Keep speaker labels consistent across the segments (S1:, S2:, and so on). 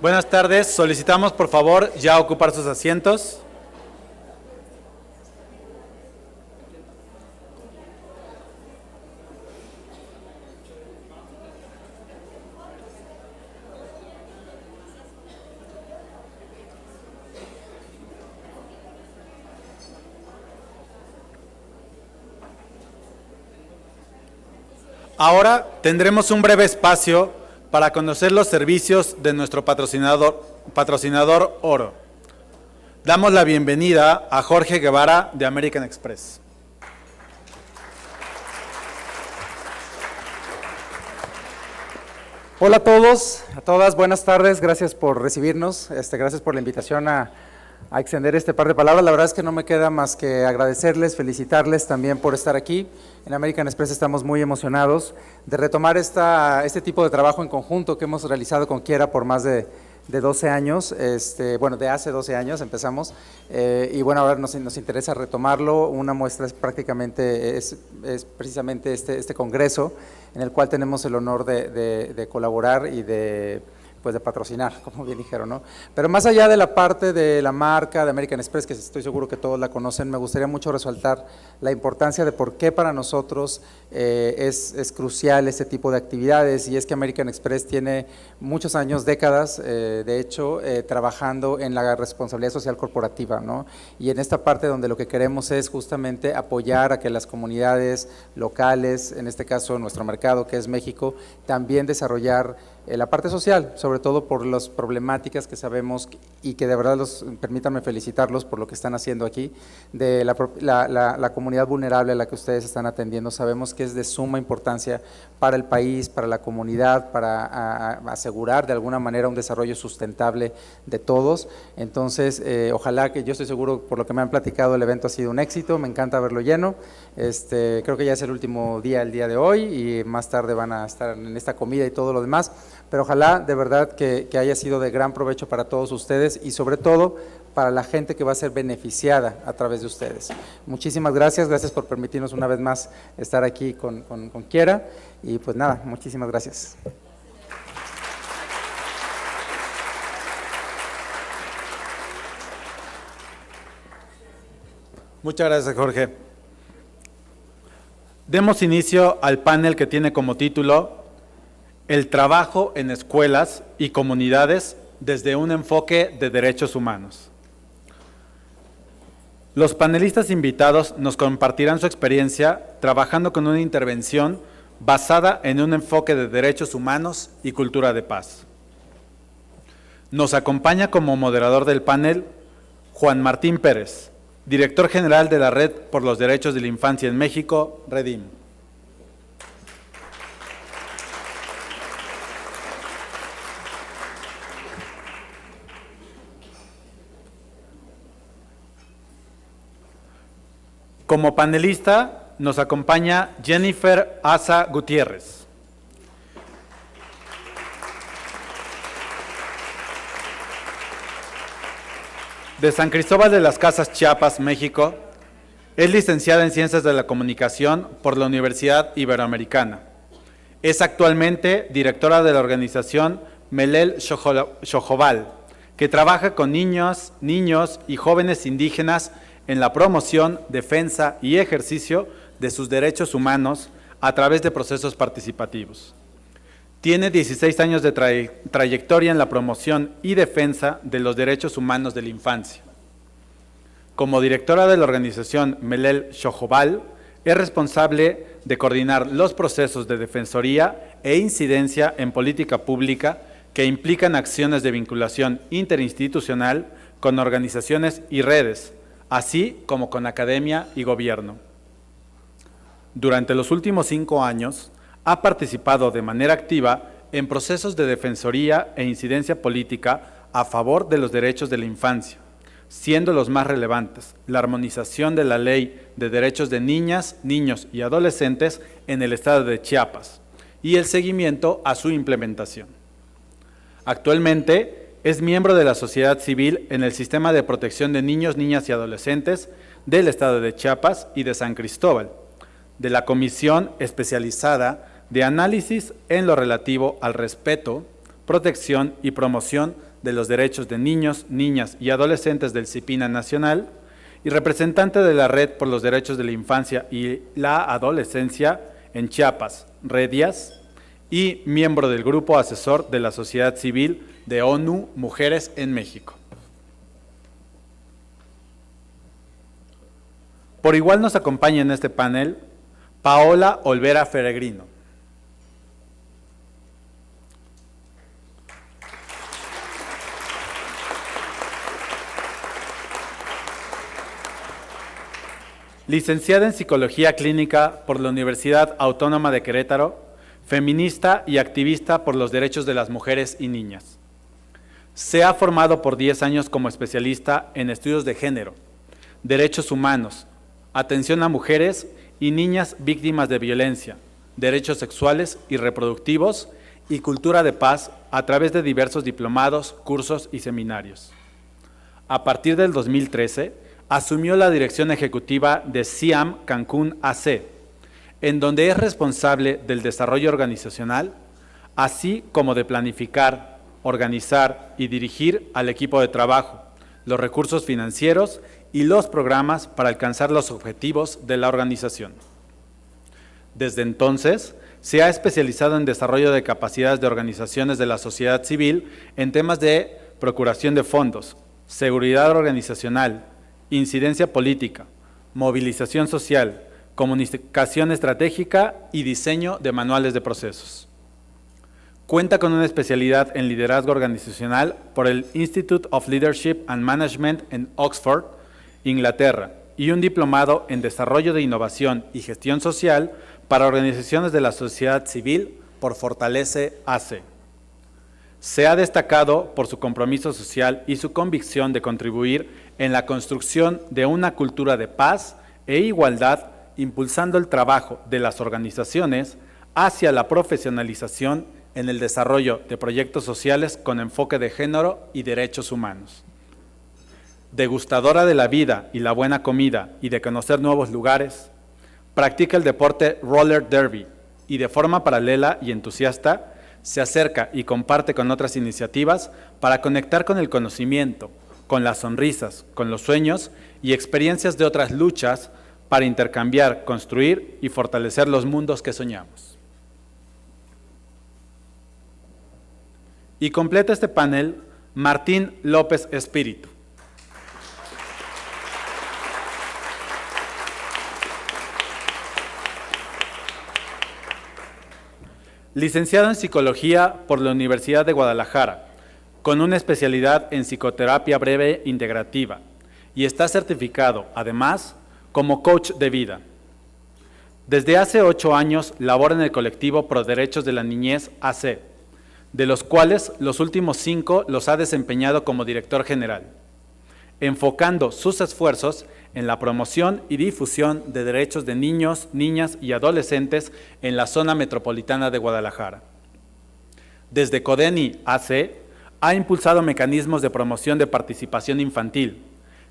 S1: Buenas tardes, solicitamos por favor ya ocupar sus asientos. Ahora tendremos un breve espacio para conocer los servicios de nuestro patrocinador Oro. Damos la bienvenida a Jorge Guevara de American Express.
S2: Hola a todos, a todas, buenas tardes, gracias por recibirnos, gracias por la invitación a extender este par de palabras. La verdad es que no me queda más que agradecerles, felicitarles también por estar aquí. En American Express estamos muy emocionados de retomar este tipo de trabajo en conjunto que hemos realizado con Kiera por más de 12 años, de hace 12 años empezamos, y bueno, ahora nos interesa retomarlo. Una muestra es prácticamente, es precisamente este congreso, en el cual tenemos el honor de colaborar y de patrocinar, como bien dijeron, ¿no? Pero más allá de la parte de la marca de American Express, que estoy seguro que todos la conocen, me gustaría mucho resaltar la importancia de por qué para nosotros es crucial este tipo de actividades, y es que American Express tiene muchos años, décadas, de hecho, trabajando en la responsabilidad social corporativa, ¿no? Y en esta parte donde lo que queremos es justamente apoyar a que las comunidades locales, en este caso nuestro mercado que es México, también desarrollar la parte social, sobre todo por las problemáticas que sabemos y que de verdad permítanme felicitarlos por lo que están haciendo aquí, de la comunidad vulnerable a la que ustedes están atendiendo. Sabemos que es de suma importancia para el país, para la comunidad, para asegurar de alguna manera un desarrollo sustentable de todos. Entonces, ojalá, que yo estoy seguro, por lo que me han platicado, el evento ha sido un éxito, me encanta verlo lleno. Creo que ya es el último día, el día de hoy, y más tarde van a estar en esta comida y todo lo demás, pero ojalá de verdad que haya sido de gran provecho para todos ustedes y sobre todo para la gente que va a ser beneficiada a través de ustedes. Muchísimas gracias, gracias por permitirnos una vez más estar aquí con Kiera, y pues nada, muchísimas gracias.
S1: Muchas gracias, Jorge. Demos inicio al panel que tiene como título El trabajo en escuelas y comunidades desde un enfoque de derechos humanos. Los panelistas invitados nos compartirán su experiencia trabajando con una intervención basada en un enfoque de derechos humanos y cultura de paz. Nos acompaña como moderador del panel Juan Martín Pérez, director general de la Red por los Derechos de la Infancia en México, REDIM. Como panelista nos acompaña Jennifer Asa Gutiérrez. De San Cristóbal de las Casas, Chiapas, México, es licenciada en Ciencias de la Comunicación por la Universidad Iberoamericana. Es actualmente directora de la organización Melel Xojobal, que trabaja con niños y jóvenes indígenas en la promoción, defensa y ejercicio de sus derechos humanos a través de procesos participativos. Tiene 16 años de trayectoria en la promoción y defensa de los derechos humanos de la infancia. Como directora de la organización Melel Xojobal, es responsable de coordinar los procesos de defensoría e incidencia en política pública que implican acciones de vinculación interinstitucional con organizaciones y redes, así como con academia y gobierno. Durante los últimos 5 años, ha participado de manera activa en procesos de defensoría e incidencia política a favor de los derechos de la infancia, siendo los más relevantes la armonización de la Ley de Derechos de Niñas, Niños y Adolescentes en el estado de Chiapas y el seguimiento a su implementación. Actualmente, es miembro de la sociedad civil en el Sistema de Protección de Niños, Niñas y Adolescentes del Estado de Chiapas y de San Cristóbal, de la Comisión Especializada de Análisis en lo relativo al respeto, protección y promoción de los Derechos de Niños, Niñas y Adolescentes del CIPINA Nacional y representante de la Red por los Derechos de la Infancia y la Adolescencia en Chiapas, REDIAS, y miembro del Grupo Asesor de la Sociedad Civil de ONU Mujeres en México. Por igual nos acompaña en este panel Paola Olvera Feregrino. Licenciada en Psicología Clínica por la Universidad Autónoma de Querétaro, feminista y activista por los derechos de las mujeres y niñas. Se ha formado por 10 años como especialista en estudios de género, derechos humanos, atención a mujeres y niñas víctimas de violencia, derechos sexuales y reproductivos y cultura de paz a través de diversos diplomados, cursos y seminarios. A partir del 2013, asumió la dirección ejecutiva de CIAM Cancún AC, en donde es responsable del desarrollo organizacional, así como de planificar, organizar y dirigir al equipo de trabajo, los recursos financieros y los programas para alcanzar los objetivos de la organización. Desde entonces, se ha especializado en desarrollo de capacidades de organizaciones de la sociedad civil en temas de procuración de fondos, seguridad organizacional, incidencia política, movilización social, comunicación estratégica y diseño de manuales de procesos. Cuenta con una especialidad en liderazgo organizacional por el Institute of Leadership and Management en Oxford, Inglaterra, y un diplomado en desarrollo de innovación y gestión social para organizaciones de la sociedad civil por Fortalece AC. Se ha destacado por su compromiso social y su convicción de contribuir en la construcción de una cultura de paz e igualdad, impulsando el trabajo de las organizaciones hacia la profesionalización en el desarrollo de proyectos sociales con enfoque de género y derechos humanos. Degustadora de la vida y la buena comida y de conocer nuevos lugares, practica el deporte roller derby y de forma paralela y entusiasta se acerca y comparte con otras iniciativas para conectar con el conocimiento, con las sonrisas, con los sueños y experiencias de otras luchas para intercambiar, construir y fortalecer los mundos que soñamos. Y completa este panel Martín López Espíritu. Licenciado en Psicología por la Universidad de Guadalajara, con una especialidad en Psicoterapia Breve Integrativa, y está certificado, además, como coach de vida. Desde hace 8 años labora en el colectivo Pro Derechos de la Niñez AC, de los cuales los últimos 5 los ha desempeñado como director general, enfocando sus esfuerzos en la promoción y difusión de derechos de niños, niñas y adolescentes en la zona metropolitana de Guadalajara. Desde CODENI AC ha impulsado mecanismos de promoción de participación infantil,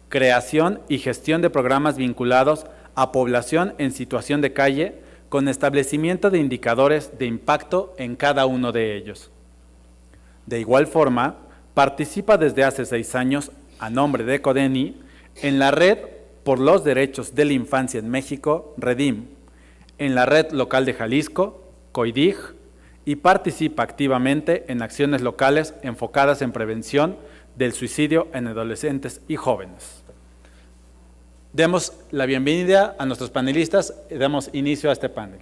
S1: creación y gestión de programas vinculados a población en situación de calle, con establecimiento de indicadores de impacto en cada uno de ellos. De igual forma, participa desde hace 6 años, a nombre de CODENI, en la Red por los Derechos de la Infancia en México, REDIM, en la Red Local de Jalisco, COIDIG, y participa activamente en acciones locales enfocadas en prevención del suicidio en adolescentes y jóvenes. Demos la bienvenida a nuestros panelistas y damos inicio a este panel.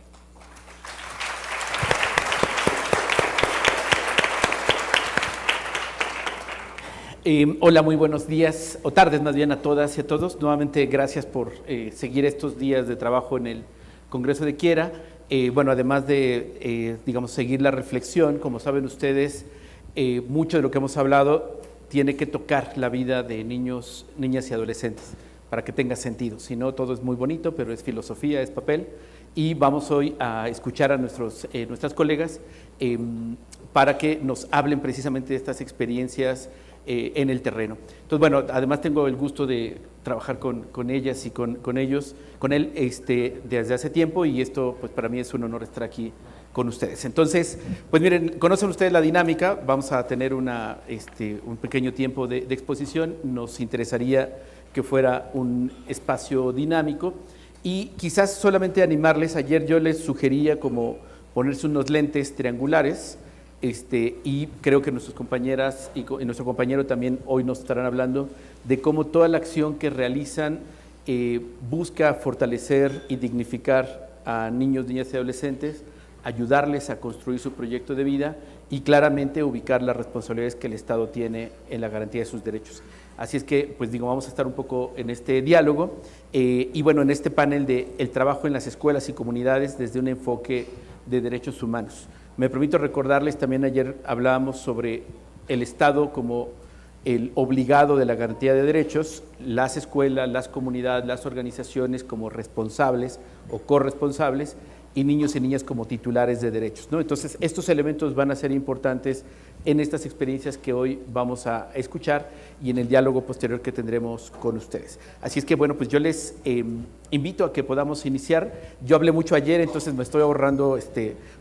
S3: Hola, muy buenos días, o tardes más bien a todas y a todos. Nuevamente, gracias por seguir estos días de trabajo en el Congreso de Quiera. Bueno, además de, digamos, seguir la reflexión, como saben ustedes, mucho de lo que hemos hablado tiene que tocar la vida de niños, niñas y adolescentes para que tenga sentido. Si no, todo es muy bonito, pero es filosofía, es papel. Y vamos hoy a escuchar a nuestras colegas para que nos hablen precisamente de estas experiencias en el terreno. Entonces, bueno, además tengo el gusto de trabajar con ellas y con él desde hace tiempo, y esto pues para mí es un honor estar aquí con ustedes. Entonces, pues miren, conocen ustedes la dinámica, vamos a tener un pequeño tiempo de exposición, nos interesaría que fuera un espacio dinámico y quizás solamente animarles, ayer yo les sugería como ponerse unos lentes triangulares, y creo que nuestras compañeras y nuestro compañero también hoy nos estarán hablando de cómo toda la acción que realizan busca fortalecer y dignificar a niños, niñas y adolescentes, ayudarles a construir su proyecto de vida y claramente ubicar las responsabilidades que el Estado tiene en la garantía de sus derechos. Así es que, pues digo, vamos a estar un poco en este diálogo y bueno, en este panel de el trabajo en las escuelas y comunidades desde un enfoque de derechos humanos. Me permito recordarles, también ayer hablábamos sobre el Estado como el obligado de la garantía de derechos, las escuelas, las comunidades, las organizaciones como responsables o corresponsables y niños y niñas como titulares de derechos, ¿no? Entonces, estos elementos van a ser importantes en estas experiencias que hoy vamos a escuchar y en el diálogo posterior que tendremos con ustedes. Así es que, bueno, pues yo les invito a que podamos iniciar. Yo hablé mucho ayer, entonces me estoy ahorrando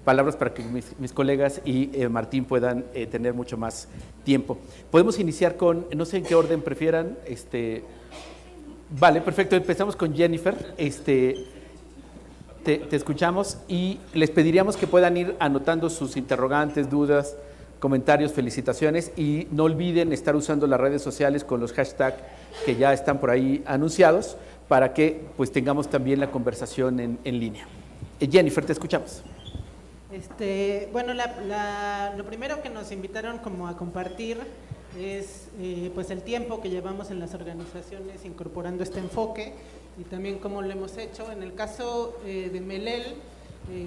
S3: palabras para que mis colegas y Martín puedan tener mucho más tiempo. Podemos iniciar con, no sé en qué orden prefieran. Vale, perfecto, empezamos con Jennifer. Te escuchamos y les pediríamos que puedan ir anotando sus interrogantes, dudas, comentarios, felicitaciones y no olviden estar usando las redes sociales con los hashtags que ya están por ahí anunciados para que pues tengamos también la conversación en línea. Jennifer, te escuchamos.
S4: Bueno, lo primero que nos invitaron como a compartir es pues el tiempo que llevamos en las organizaciones incorporando este enfoque y también cómo lo hemos hecho. En el caso de Melel,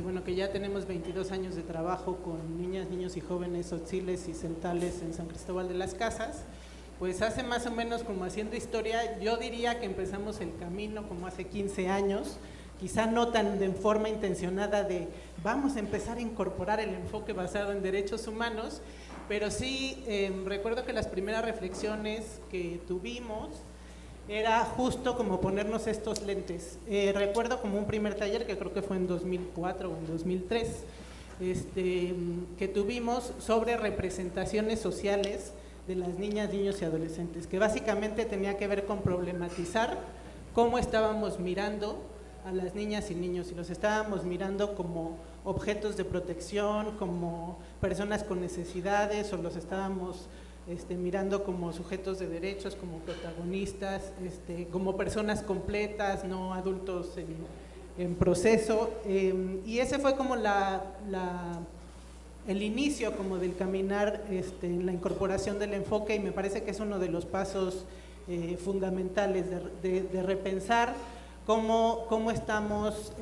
S4: bueno, que ya tenemos 22 años de trabajo con niñas, niños y jóvenes tzotziles y centales en San Cristóbal de las Casas, pues hace más o menos como haciendo historia, yo diría que empezamos el camino como hace 15 años, quizá no tan de forma intencionada de vamos a empezar a incorporar el enfoque basado en derechos humanos, pero sí recuerdo que las primeras reflexiones que tuvimos era justo como ponernos estos lentes. Recuerdo como un primer taller que creo que fue en 2004 o en 2003, que tuvimos sobre representaciones sociales de las niñas, niños y adolescentes, que básicamente tenía que ver con problematizar cómo estábamos mirando a las niñas y niños, y los estábamos mirando como objetos de protección, como personas con necesidades, o los estábamos mirando como sujetos de derechos, como protagonistas, como personas completas, no adultos en proceso, y ese fue como el inicio como del caminar en la incorporación del enfoque, y me parece que es uno de los pasos fundamentales de repensar cómo estamos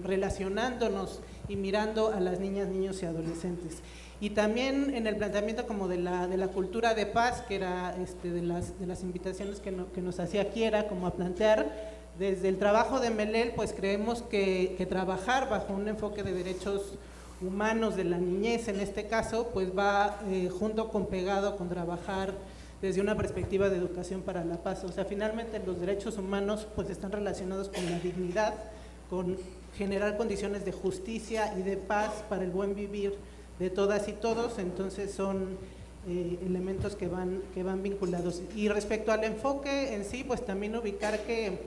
S4: relacionándonos y mirando a las niñas, niños y adolescentes. Y también en el planteamiento como de la cultura de paz, que era de las invitaciones que nos hacía Kiera, como a plantear, desde el trabajo de Melel, pues creemos que trabajar bajo un enfoque de derechos humanos de la niñez, en este caso, pues va junto con pegado con trabajar desde una perspectiva de educación para la paz. O sea, finalmente los derechos humanos pues están relacionados con la dignidad, con generar condiciones de justicia y de paz para el buen vivir de todas y todos, entonces son elementos que van vinculados. Y respecto al enfoque en sí, pues también ubicar que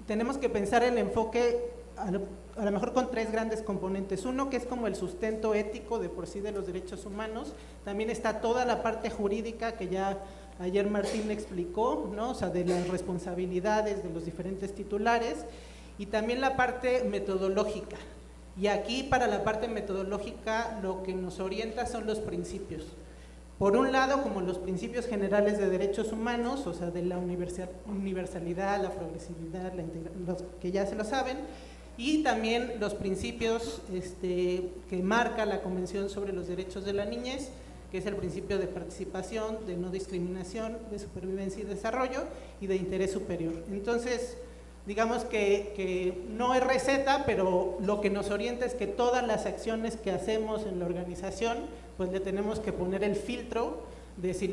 S4: tenemos que pensar el enfoque a lo mejor con tres grandes componentes. Uno, que es como el sustento ético de por sí de los derechos humanos. También está toda la parte jurídica que ya ayer Martín explicó, ¿no? O sea, de las responsabilidades de los diferentes titulares, y también la parte metodológica. Y aquí, para la parte metodológica, lo que nos orienta son los principios. Por un lado, como los principios generales de derechos humanos, o sea, de la universalidad, la progresividad, la integración, los que ya se lo saben, y también los principios que marca la Convención sobre los Derechos de la Niñez, que es el principio de participación, de no discriminación, de supervivencia y desarrollo, y de interés superior. Entonces, digamos que no es receta, pero lo que nos orienta es que todas las acciones que hacemos en la organización, pues le tenemos que poner el filtro de si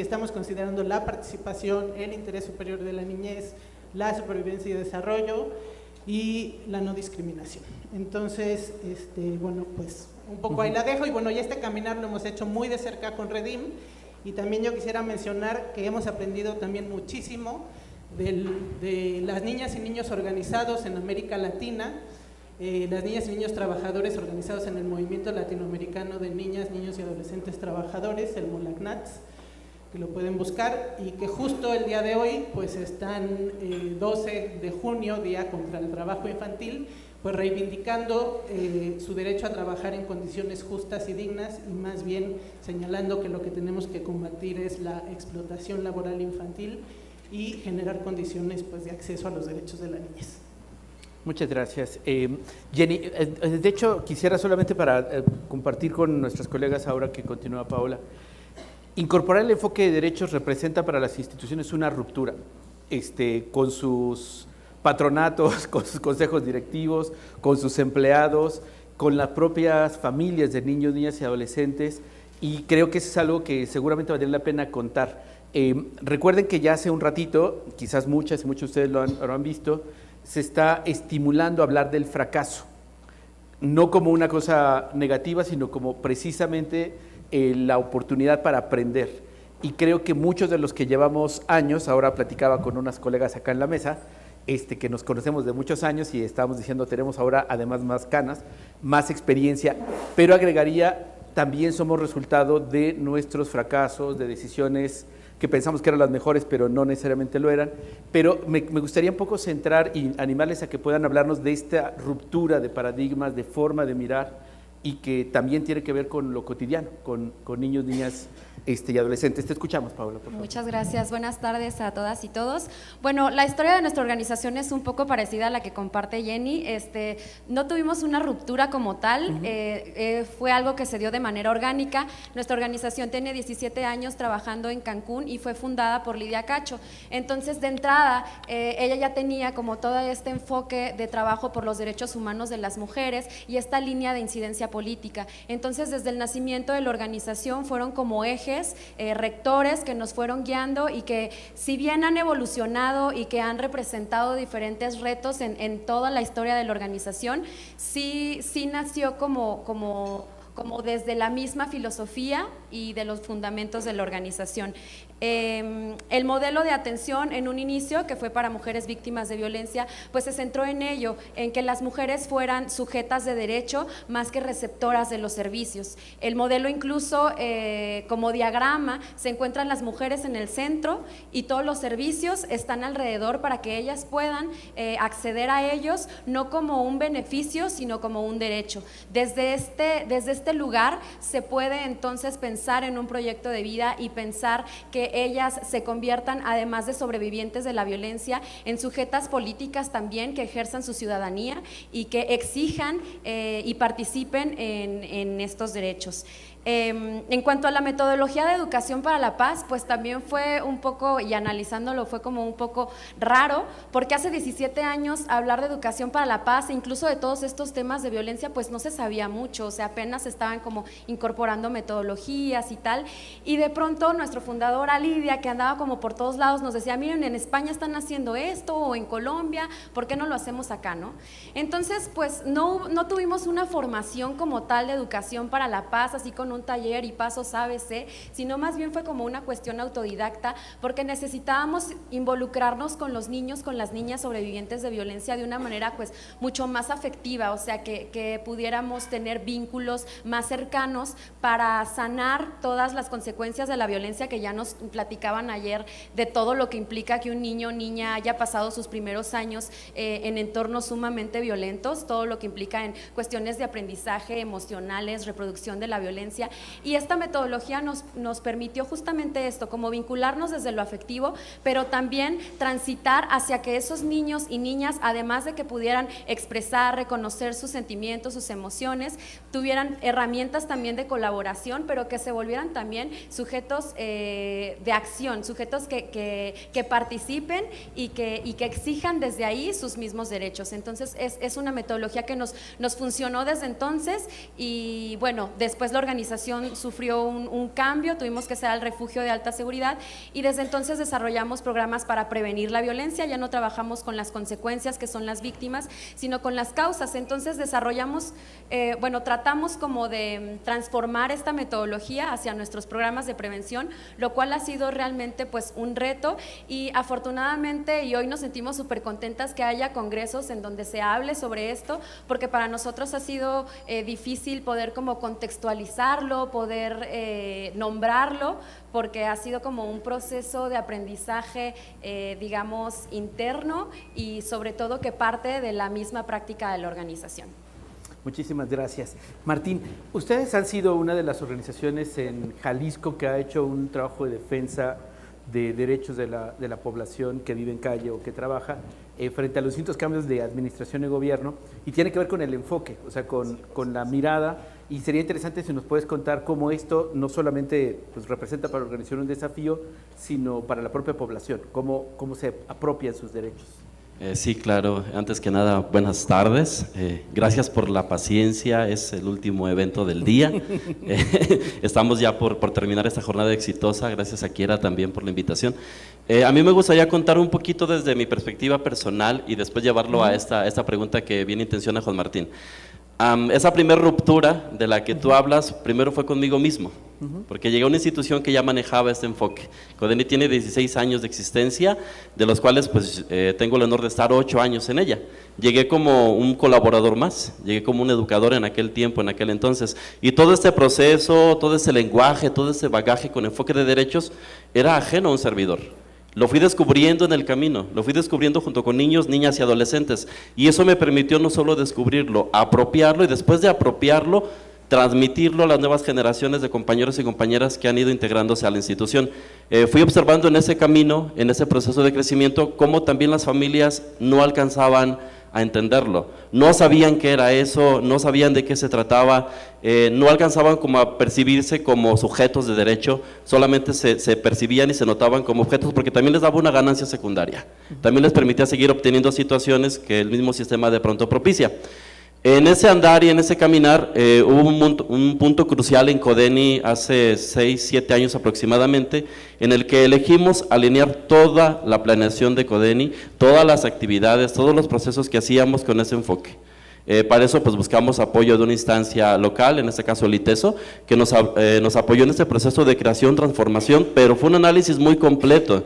S4: estamos considerando la participación, el interés superior de la niñez, la supervivencia y desarrollo, y la no discriminación. Entonces, bueno, pues un poco ahí la dejo, y bueno, ya este caminar lo hemos hecho muy de cerca con Redim, y también yo quisiera mencionar que hemos aprendido también muchísimo de las niñas y niños organizados en América Latina, las niñas y niños trabajadores organizados en el Movimiento Latinoamericano de Niñas, Niños y Adolescentes Trabajadores, el MOLACNATS, que lo pueden buscar, y que justo el día de hoy pues están 12 de junio, Día contra el Trabajo Infantil, pues reivindicando su derecho a trabajar en condiciones justas y dignas, y más bien señalando que lo que tenemos que combatir es la explotación laboral infantil y generar condiciones pues de acceso a los derechos de la niñez.
S3: Muchas gracias. Jenny, de hecho, quisiera solamente para compartir con nuestras colegas ahora que continúa Paola, incorporar el enfoque de derechos representa para las instituciones una ruptura, con sus patronatos, con sus consejos directivos, con sus empleados, con las propias familias de niños, niñas y adolescentes, y creo que eso es algo que seguramente valdría la pena contar. Recuerden que ya hace un ratito, quizás muchos de ustedes lo han visto, se está estimulando a hablar del fracaso, no como una cosa negativa, sino como precisamente la oportunidad para aprender. Y creo que muchos de los que llevamos años, ahora platicaba con unas colegas acá en la mesa, que nos conocemos de muchos años y estábamos diciendo tenemos ahora además más canas, más experiencia, pero agregaría también somos resultado de nuestros fracasos, de decisiones que pensamos que eran las mejores, pero no necesariamente lo eran. Pero me gustaría un poco centrar y animarles a que puedan hablarnos de esta ruptura de paradigmas, de forma de mirar, y que también tiene que ver con lo cotidiano, con niños, niñas y adolescentes. Te escuchamos, Paola, por favor.
S5: Muchas gracias. Buenas tardes a todas y todos. Bueno, la historia de nuestra organización es un poco parecida a la que comparte Jenny. No tuvimos una ruptura como tal, fue algo que se dio de manera orgánica. Nuestra organización tiene 17 años trabajando en Cancún y fue fundada por Lidia Cacho. Entonces, de entrada, ella ya tenía como todo este enfoque de trabajo por los derechos humanos de las mujeres y esta línea de incidencia política. Entonces, desde el nacimiento de la organización fueron como ejes rectores que nos fueron guiando, y que si bien han evolucionado y que han representado diferentes retos en toda la historia de la organización, sí nació como desde la misma filosofía y de los fundamentos de la organización. El modelo de atención en un inicio, que fue para mujeres víctimas de violencia, pues se centró en ello, en que las mujeres fueran sujetas de derecho más que receptoras de los servicios. El modelo incluso como diagrama se encuentran las mujeres en el centro y todos los servicios están alrededor para que ellas puedan acceder a ellos, no como un beneficio, sino como un derecho. Desde este lugar se puede entonces pensar en un proyecto de vida y pensar que ellas se conviertan, además de sobrevivientes de la violencia, en sujetas políticas también que ejerzan su ciudadanía y que exijan y participen en estos derechos. En cuanto a la metodología de educación para la paz, pues también fue un poco, y analizándolo fue como un poco raro, porque hace 17 años hablar de educación para la paz e incluso de todos estos temas de violencia pues no se sabía mucho, o sea, apenas estaban como incorporando metodologías y tal, y de pronto nuestro fundador Lidia, que andaba como por todos lados, nos decía, miren, en España están haciendo esto, o en Colombia, ¿por qué no lo hacemos acá, no? Entonces, pues no tuvimos una formación como tal de educación para la paz, así con un taller y pasos ABC, sino más bien fue como una cuestión autodidacta, porque necesitábamos involucrarnos con los niños, con las niñas sobrevivientes de violencia de una manera pues mucho más afectiva, o sea, que pudiéramos tener vínculos más cercanos para sanar todas las consecuencias de la violencia que ya nos platicaban ayer, de todo lo que implica que un niño o niña haya pasado sus primeros años en entornos sumamente violentos, todo lo que implica en cuestiones de aprendizaje emocionales, reproducción de la violencia. Y esta metodología nos permitió justamente esto, como vincularnos desde lo afectivo, pero también transitar hacia que esos niños y niñas, además de que pudieran expresar, reconocer sus sentimientos, sus emociones, tuvieran herramientas también de colaboración, pero que se volvieran también sujetos de acción, sujetos que participen y que exijan desde ahí sus mismos derechos. Entonces es una metodología que nos funcionó desde entonces, y bueno, después la organización organización sufrió un cambio, tuvimos que ser al refugio de alta seguridad y desde entonces desarrollamos programas para prevenir la violencia. Ya no trabajamos con las consecuencias, que son las víctimas, sino con las causas. Entonces desarrollamos, tratamos como de transformar esta metodología hacia nuestros programas de prevención, lo cual ha sido realmente pues un reto, y afortunadamente y hoy nos sentimos súper contentas que haya congresos en donde se hable sobre esto, porque para nosotros ha sido difícil poder como contextualizarlo, poder nombrarlo, porque ha sido como un proceso de aprendizaje, digamos, interno, y sobre todo que parte de la misma práctica de la organización.
S3: Muchísimas gracias. Martín, ustedes han sido una de las organizaciones en Jalisco que ha hecho un trabajo de defensa de derechos de la población que vive en calle o que trabaja frente a los distintos cambios de administración y gobierno, y tiene que ver con el enfoque, o sea, con la mirada, y sería interesante si nos puedes contar cómo esto no solamente pues, representa para la organización un desafío, sino para la propia población, cómo se apropian sus derechos.
S6: Sí, claro. Antes que nada, buenas tardes. Gracias por la paciencia, es el último evento del día. Estamos ya por terminar esta jornada exitosa. Gracias a Kiera también por la invitación. A mí me gustaría contar un poquito desde mi perspectiva personal y después llevarlo a esta pregunta que bien intenciona Juan Martín. Esa primera ruptura de la que tú hablas, primero fue conmigo mismo, porque llegué a una institución que ya manejaba este enfoque. CODENI tiene 16 años de existencia, de los cuales pues tengo el honor de estar 8 años en ella. Llegué como un colaborador más, llegué como un educador en aquel tiempo, en aquel entonces, y todo este proceso, todo ese lenguaje, todo ese bagaje con enfoque de derechos era ajeno a un servidor. Lo fui descubriendo en el camino, lo fui descubriendo junto con niños, niñas y adolescentes, y eso me permitió no solo descubrirlo, apropiarlo, y después de apropiarlo, transmitirlo a las nuevas generaciones de compañeros y compañeras que han ido integrándose a la institución. Fui observando en ese camino, en ese proceso de crecimiento, cómo también las familias no alcanzaban a entenderlo, no sabían qué era eso, no sabían de qué se trataba, no alcanzaban como a percibirse como sujetos de derecho, solamente se percibían y se notaban como objetos, porque también les daba una ganancia secundaria, también les permitía seguir obteniendo situaciones que el mismo sistema de pronto propicia. En ese andar y en ese caminar hubo un punto crucial en CODENI hace 6, 7 años aproximadamente, en el que elegimos alinear toda la planeación de CODENI, todas las actividades, todos los procesos que hacíamos con ese enfoque. Para eso pues buscamos apoyo de una instancia local, en este caso el ITESO, que nos apoyó en este proceso de creación, transformación, pero fue un análisis muy completo.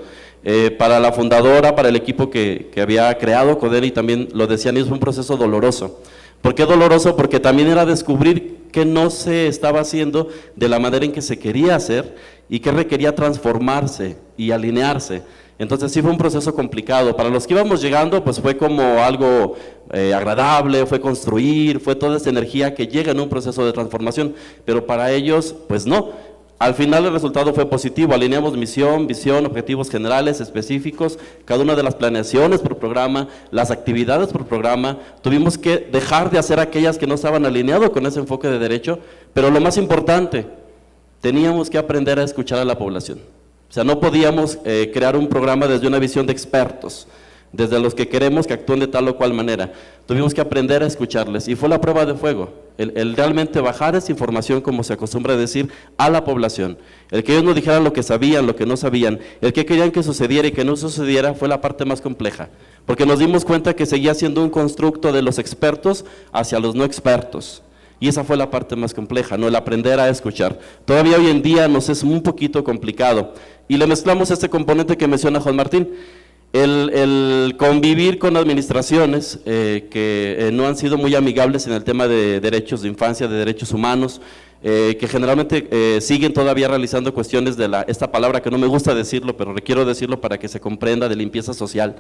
S6: Para la fundadora, para el equipo que había creado CODENI, también lo decían ellos, fue un proceso doloroso. ¿Por qué doloroso? Porque también era descubrir que no se estaba haciendo de la manera en que se quería hacer y que requería transformarse y alinearse. Entonces sí fue un proceso complicado. Para los que íbamos llegando, pues fue como algo agradable, fue construir, fue toda esa energía que llega en un proceso de transformación, pero para ellos, pues no. Al final el resultado fue positivo, alineamos misión, visión, objetivos generales, específicos, cada una de las planeaciones por programa, las actividades por programa. Tuvimos que dejar de hacer aquellas que no estaban alineadas con ese enfoque de derecho, pero lo más importante, teníamos que aprender a escuchar a la población. O sea, no podíamos crear un programa desde una visión de expertos, desde los que queremos que actúen de tal o cual manera. Tuvimos que aprender a escucharles y fue la prueba de fuego, el realmente bajar esa información, como se acostumbra a decir, a la población. El que ellos nos dijeran lo que sabían, lo que no sabían, el que querían que sucediera y que no sucediera fue la parte más compleja, porque nos dimos cuenta que seguía siendo un constructo de los expertos hacia los no expertos. Y esa fue la parte más compleja, ¿no? El aprender a escuchar. Todavía hoy en día nos es un poquito complicado. Y le mezclamos este componente que menciona Juan Martín. El convivir con administraciones que no han sido muy amigables en el tema de derechos de infancia, de derechos humanos, que generalmente siguen todavía realizando cuestiones de esta palabra que no me gusta decirlo, pero requiero decirlo para que se comprenda, de limpieza social,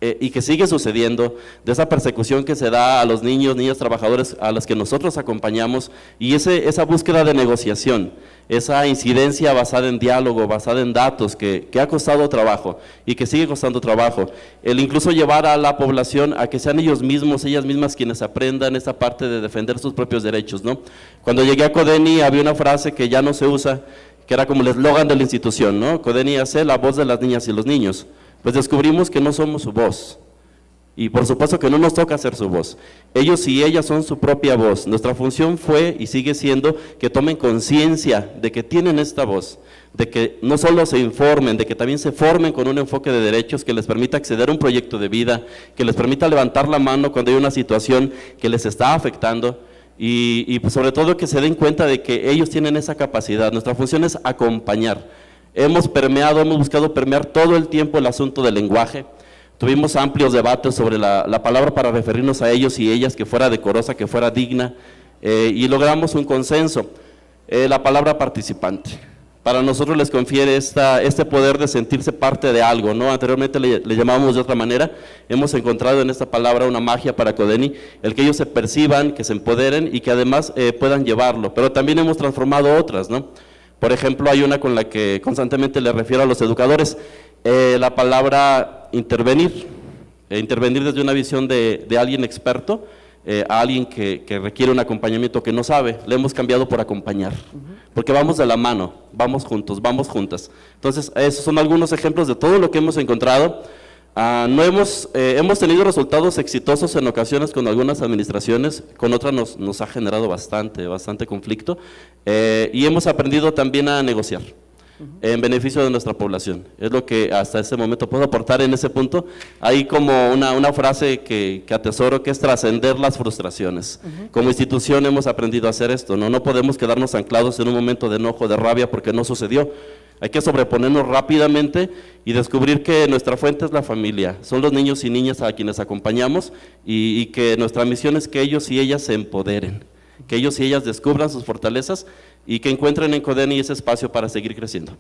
S6: y que sigue sucediendo, de esa persecución que se da a los niños, niñas trabajadores a los que nosotros acompañamos, y esa búsqueda de negociación, esa incidencia basada en diálogo, basada en datos, que ha costado trabajo y que sigue costando trabajo. El incluso llevar a la población a que sean ellos mismos, ellas mismas quienes aprendan esa parte de defender sus propios derechos, ¿no? Cuando llegué a CODENI había una frase que ya no se usa, que era como el eslogan de la institución, ¿no? CODENI hace la voz de las niñas y los niños. Pues descubrimos que no somos su voz, Y por supuesto que no nos toca hacer su voz. Ellos y ellas son su propia voz. Nuestra función fue y sigue siendo que tomen conciencia de que tienen esta voz, de que no solo se informen, de que también se formen con un enfoque de derechos que les permita acceder a un proyecto de vida, que les permita levantar la mano cuando hay una situación que les está afectando y pues sobre todo que se den cuenta de que ellos tienen esa capacidad. Nuestra función es acompañar. Hemos buscado permear todo el tiempo el asunto del lenguaje. Tuvimos amplios debates sobre la palabra para referirnos a ellos y ellas, que fuera decorosa, que fuera digna, y logramos un consenso. La palabra participante. Para nosotros les confiere este poder de sentirse parte de algo, ¿no? Anteriormente le llamábamos de otra manera. Hemos encontrado en esta palabra una magia para Codeni, el que ellos se perciban, que se empoderen y que además puedan llevarlo. Pero también hemos transformado otras, ¿no? Por ejemplo, hay una con la que constantemente le refiero a los educadores, la palabra intervenir, intervenir desde una visión de alguien experto, a alguien que requiere un acompañamiento que no sabe, le hemos cambiado por acompañar, porque vamos de la mano, vamos juntos, vamos juntas. Entonces, esos son algunos ejemplos de todo lo que hemos encontrado. Hemos tenido resultados exitosos en ocasiones con algunas administraciones, con otras nos ha generado bastante conflicto, y hemos aprendido también a negociar en beneficio de nuestra población. Es lo que hasta ese momento puedo aportar en ese punto. Hay como una frase que atesoro, que es trascender las frustraciones. Como institución hemos aprendido a hacer esto, ¿no? No podemos quedarnos anclados en un momento de enojo, de rabia, porque no sucedió. Hay que sobreponernos rápidamente y descubrir que nuestra fuente es la familia, son los niños y niñas a quienes acompañamos y que nuestra misión es que ellos y ellas se empoderen, que ellos y ellas descubran sus fortalezas y que encuentren en Codeni ese espacio para seguir creciendo.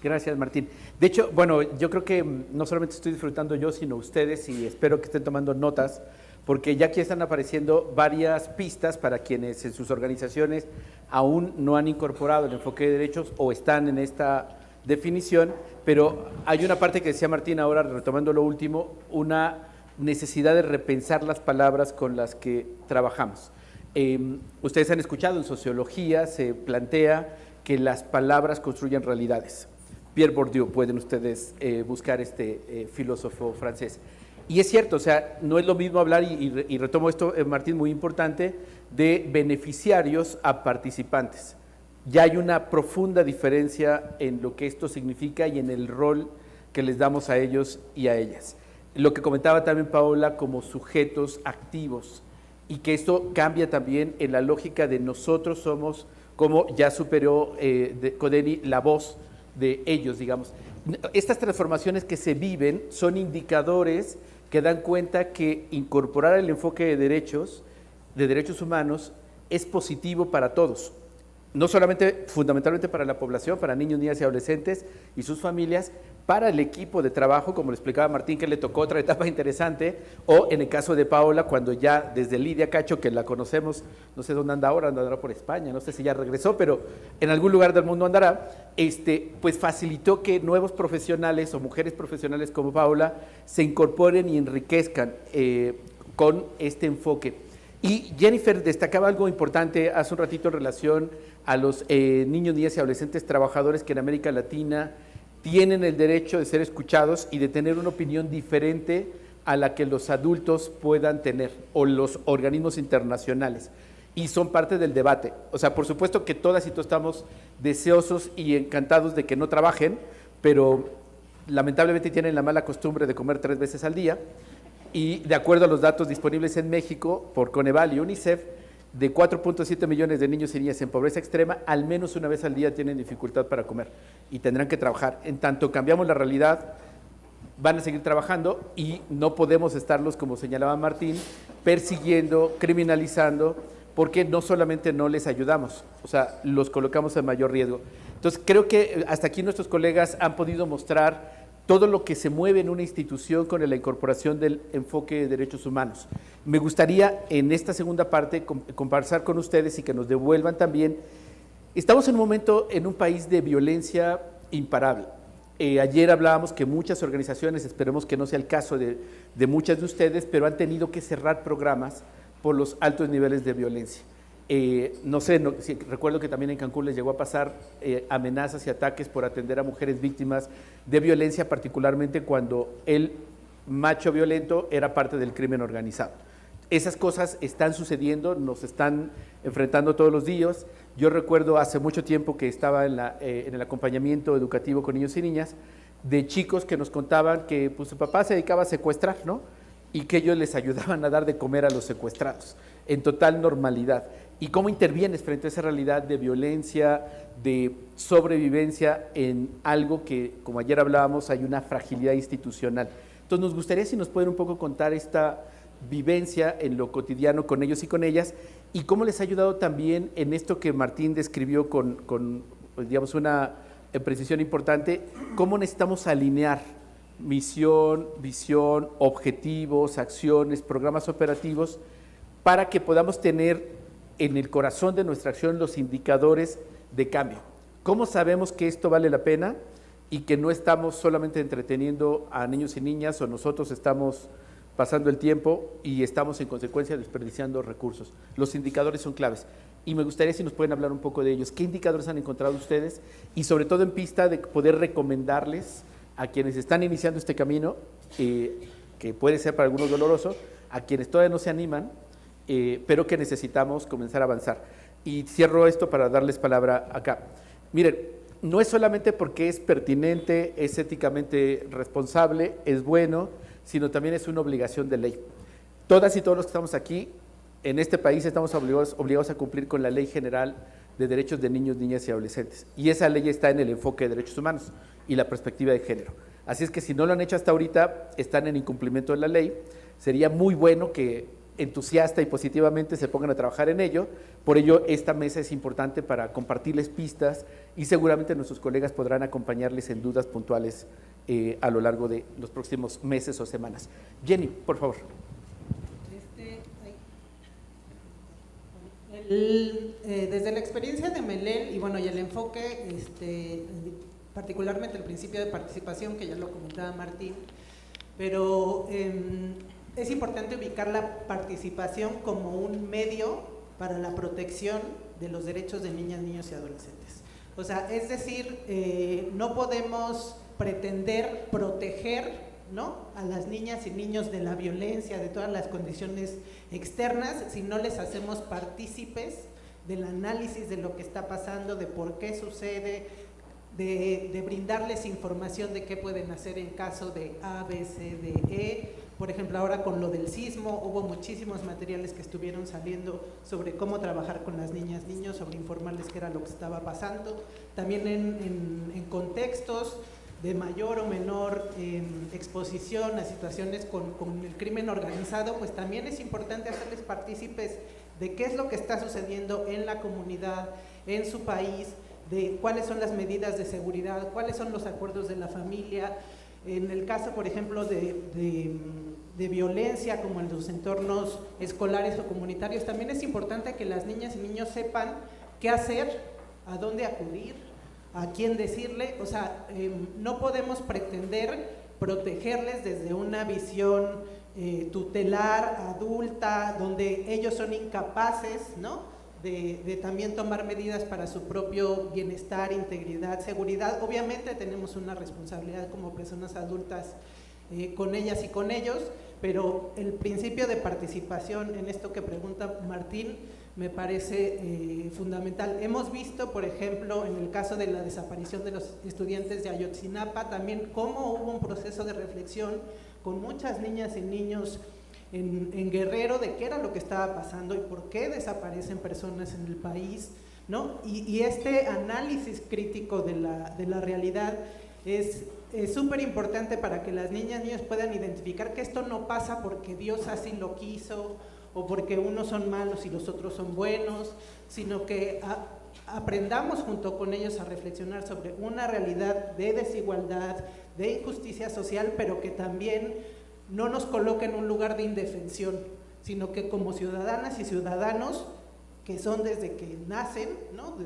S3: Gracias, Martín. De hecho, bueno, yo creo que no solamente estoy disfrutando yo, sino ustedes, y espero que estén tomando notas, porque ya aquí están apareciendo varias pistas para quienes en sus organizaciones aún no han incorporado el enfoque de derechos o están en esta definición, pero hay una parte que decía Martín ahora, retomando lo último, una necesidad de repensar las palabras con las que trabajamos. Ustedes han escuchado, en sociología se plantea que las palabras construyen realidades. Pierre Bourdieu, pueden ustedes buscar filósofo francés. Y es cierto, o sea, no es lo mismo hablar, y retomo esto, Martín, muy importante, de beneficiarios a participantes. Ya hay una profunda diferencia en lo que esto significa y en el rol que les damos a ellos y a ellas. Lo que comentaba también Paola, como sujetos activos, y que esto cambia también en la lógica de nosotros somos, como ya superó Codeni, la voz de ellos, digamos. Estas transformaciones que se viven son indicadores que dan cuenta que incorporar el enfoque de derechos humanos, es positivo para todos. No solamente, fundamentalmente para la población, para niños, niñas y adolescentes y sus familias, para el equipo de trabajo, como le explicaba Martín, que le tocó otra etapa interesante, o en el caso de Paola, cuando ya desde Lidia Cacho, que la conocemos, no sé dónde anda ahora, andará por España, no sé si ya regresó, pero en algún lugar del mundo andará, pues facilitó que nuevos profesionales o mujeres profesionales como Paola se incorporen y enriquezcan con este enfoque. Y Jennifer destacaba algo importante hace un ratito en relación a los niños, niñas y adolescentes trabajadores que en América Latina tienen el derecho de ser escuchados y de tener una opinión diferente a la que los adultos puedan tener, o los organismos internacionales, y son parte del debate. O sea, por supuesto que todas y todos estamos deseosos y encantados de que no trabajen, pero lamentablemente tienen la mala costumbre de comer 3 veces al día, y de acuerdo a los datos disponibles en México por Coneval y UNICEF, de 4.7 millones de niños y niñas en pobreza extrema, al menos una vez al día tienen dificultad para comer y tendrán que trabajar. En tanto cambiamos la realidad, van a seguir trabajando y no podemos estarlos, como señalaba Martín, persiguiendo, criminalizando, porque no solamente no les ayudamos, o sea, los colocamos en mayor riesgo. Entonces, creo que hasta aquí nuestros colegas han podido mostrar todo lo que se mueve en una institución con la incorporación del enfoque de derechos humanos. Me gustaría en esta segunda parte conversar con ustedes y que nos devuelvan también. Estamos en un momento en un país de violencia imparable. Ayer hablábamos que muchas organizaciones, esperemos que no sea el caso de muchas de ustedes, pero han tenido que cerrar programas por los altos niveles de violencia. No sé, recuerdo que también en Cancún les llegó a pasar amenazas y ataques por atender a mujeres víctimas de violencia, particularmente cuando el macho violento era parte del crimen organizado. Esas cosas están sucediendo, nos están enfrentando todos los días. Yo recuerdo hace mucho tiempo que estaba en el acompañamiento educativo con niños y niñas, de chicos que nos contaban que pues, su papá se dedicaba a secuestrar, ¿no? Y que ellos les ayudaban a dar de comer a los secuestrados, en total normalidad. ¿Y cómo intervienes frente a esa realidad de violencia, de sobrevivencia en algo que, como ayer hablábamos, hay una fragilidad institucional? Entonces nos gustaría si nos pueden un poco contar esta vivencia en lo cotidiano con ellos y con ellas, y cómo les ha ayudado también en esto que Martín describió con digamos, una precisión importante, cómo necesitamos alinear misión, visión, objetivos, acciones, programas operativos, para que podamos tener en el corazón de nuestra acción los indicadores de cambio. ¿Cómo sabemos que esto vale la pena y que no estamos solamente entreteniendo a niños y niñas o nosotros estamos pasando el tiempo y estamos en consecuencia desperdiciando recursos? Los indicadores son claves y me gustaría si nos pueden hablar un poco de ellos. ¿Qué indicadores han encontrado ustedes? Y sobre todo en pista de poder recomendarles a quienes están iniciando este camino, que puede ser para algunos doloroso, a quienes todavía no se animan, pero que necesitamos comenzar a avanzar. Y cierro esto para darles palabra acá. Miren, no es solamente porque es pertinente, es éticamente responsable, es bueno, sino también es una obligación de ley. Todas y todos los que estamos aquí, en este país, estamos obligados a cumplir con la Ley General de Derechos de Niños, Niñas y Adolescentes. Y esa ley está en el enfoque de derechos humanos y la perspectiva de género. Así es que si no lo han hecho hasta ahorita, están en incumplimiento de la ley. Sería muy bueno que entusiasta y positivamente se pongan a trabajar en ello. Por ello, esta mesa es importante para compartirles pistas y seguramente nuestros colegas podrán acompañarles en dudas puntuales a lo largo de los próximos meses o semanas. Jenny, por favor.
S4: Desde la experiencia de Melel y bueno, y el enfoque, particularmente el principio de participación, que ya lo comentaba Martín, pero es importante ubicar la participación como un medio para la protección de los derechos de niñas, niños y adolescentes. O sea, es decir, no podemos pretender proteger, ¿no?, a las niñas y niños de la violencia, de todas las condiciones externas, si no les hacemos partícipes del análisis de lo que está pasando, de por qué sucede, de brindarles información de qué pueden hacer en caso de A, B, C, D, E. Por ejemplo, ahora con lo del sismo, hubo muchísimos materiales que estuvieron saliendo sobre cómo trabajar con las niñas, niños, sobre informarles qué era lo que estaba pasando. También en contextos de mayor o menor exposición a situaciones con el crimen organizado, pues también es importante hacerles partícipes de qué es lo que está sucediendo en la comunidad, en su país, de cuáles son las medidas de seguridad, cuáles son los acuerdos de la familia. En el caso, por ejemplo, de violencia, como en los entornos escolares o comunitarios, también es importante que las niñas y niños sepan qué hacer, a dónde acudir, a quién decirle. O sea, no podemos pretender protegerles desde una visión tutelar, adulta, donde ellos son incapaces, ¿no?, de también tomar medidas para su propio bienestar, integridad, seguridad. Obviamente tenemos una responsabilidad como personas adultas con ellas y con ellos, pero el principio de participación en esto que pregunta Martín me parece fundamental. Hemos visto, por ejemplo, en el caso de la desaparición de los estudiantes de Ayotzinapa, también cómo hubo un proceso de reflexión con muchas niñas y niños en Guerrero de qué era lo que estaba pasando y por qué desaparecen personas en el país, ¿no? Y este análisis crítico de la realidad es súper importante para que las niñas y niños puedan identificar que esto no pasa porque Dios así lo quiso o porque unos son malos y los otros son buenos, sino que aprendamos junto con ellos a reflexionar sobre una realidad de desigualdad, de injusticia social, pero que también no nos coloque en un lugar de indefensión, sino que como ciudadanas y ciudadanos, que son desde que nacen, ¿no?,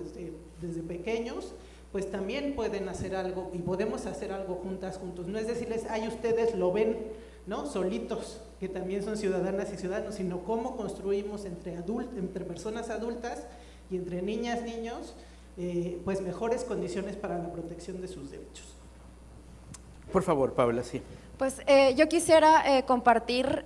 S4: desde pequeños, pues también pueden hacer algo y podemos hacer algo juntas, juntos. No es decirles, ay, ustedes lo ven, ¿no?, solitos, que también son ciudadanas y ciudadanos, sino cómo construimos entre personas adultas y entre niñas, niños, pues mejores condiciones para la protección de sus derechos.
S3: Por favor, Paula, sí.
S5: Pues yo quisiera compartir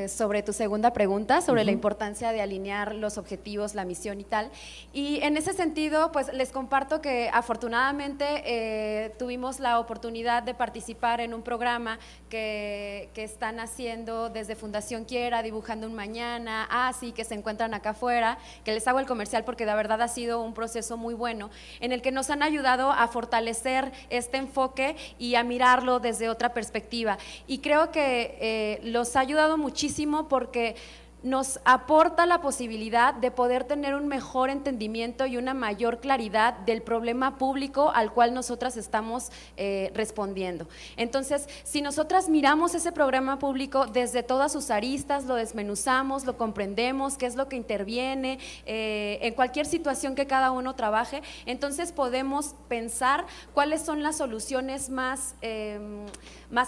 S5: sobre tu segunda pregunta, sobre la importancia de alinear los objetivos, la misión y tal. Y en ese sentido, pues les comparto que afortunadamente tuvimos la oportunidad de participar en un programa que están haciendo desde Fundación Quiera, Dibujando un Mañana, ASI, que se encuentran acá afuera, que les hago el comercial porque la verdad ha sido un proceso muy bueno, en el que nos han ayudado a fortalecer este enfoque y a mirarlo desde otra perspectiva. Y creo que los ha ayudado muchísimo porque nos aporta la posibilidad de poder tener un mejor entendimiento y una mayor claridad del problema público al cual nosotras estamos respondiendo. Entonces, si nosotras miramos ese programa público desde todas sus aristas, lo desmenuzamos, lo comprendemos, qué es lo que interviene, en cualquier situación que cada uno trabaje, entonces podemos pensar cuáles son las soluciones más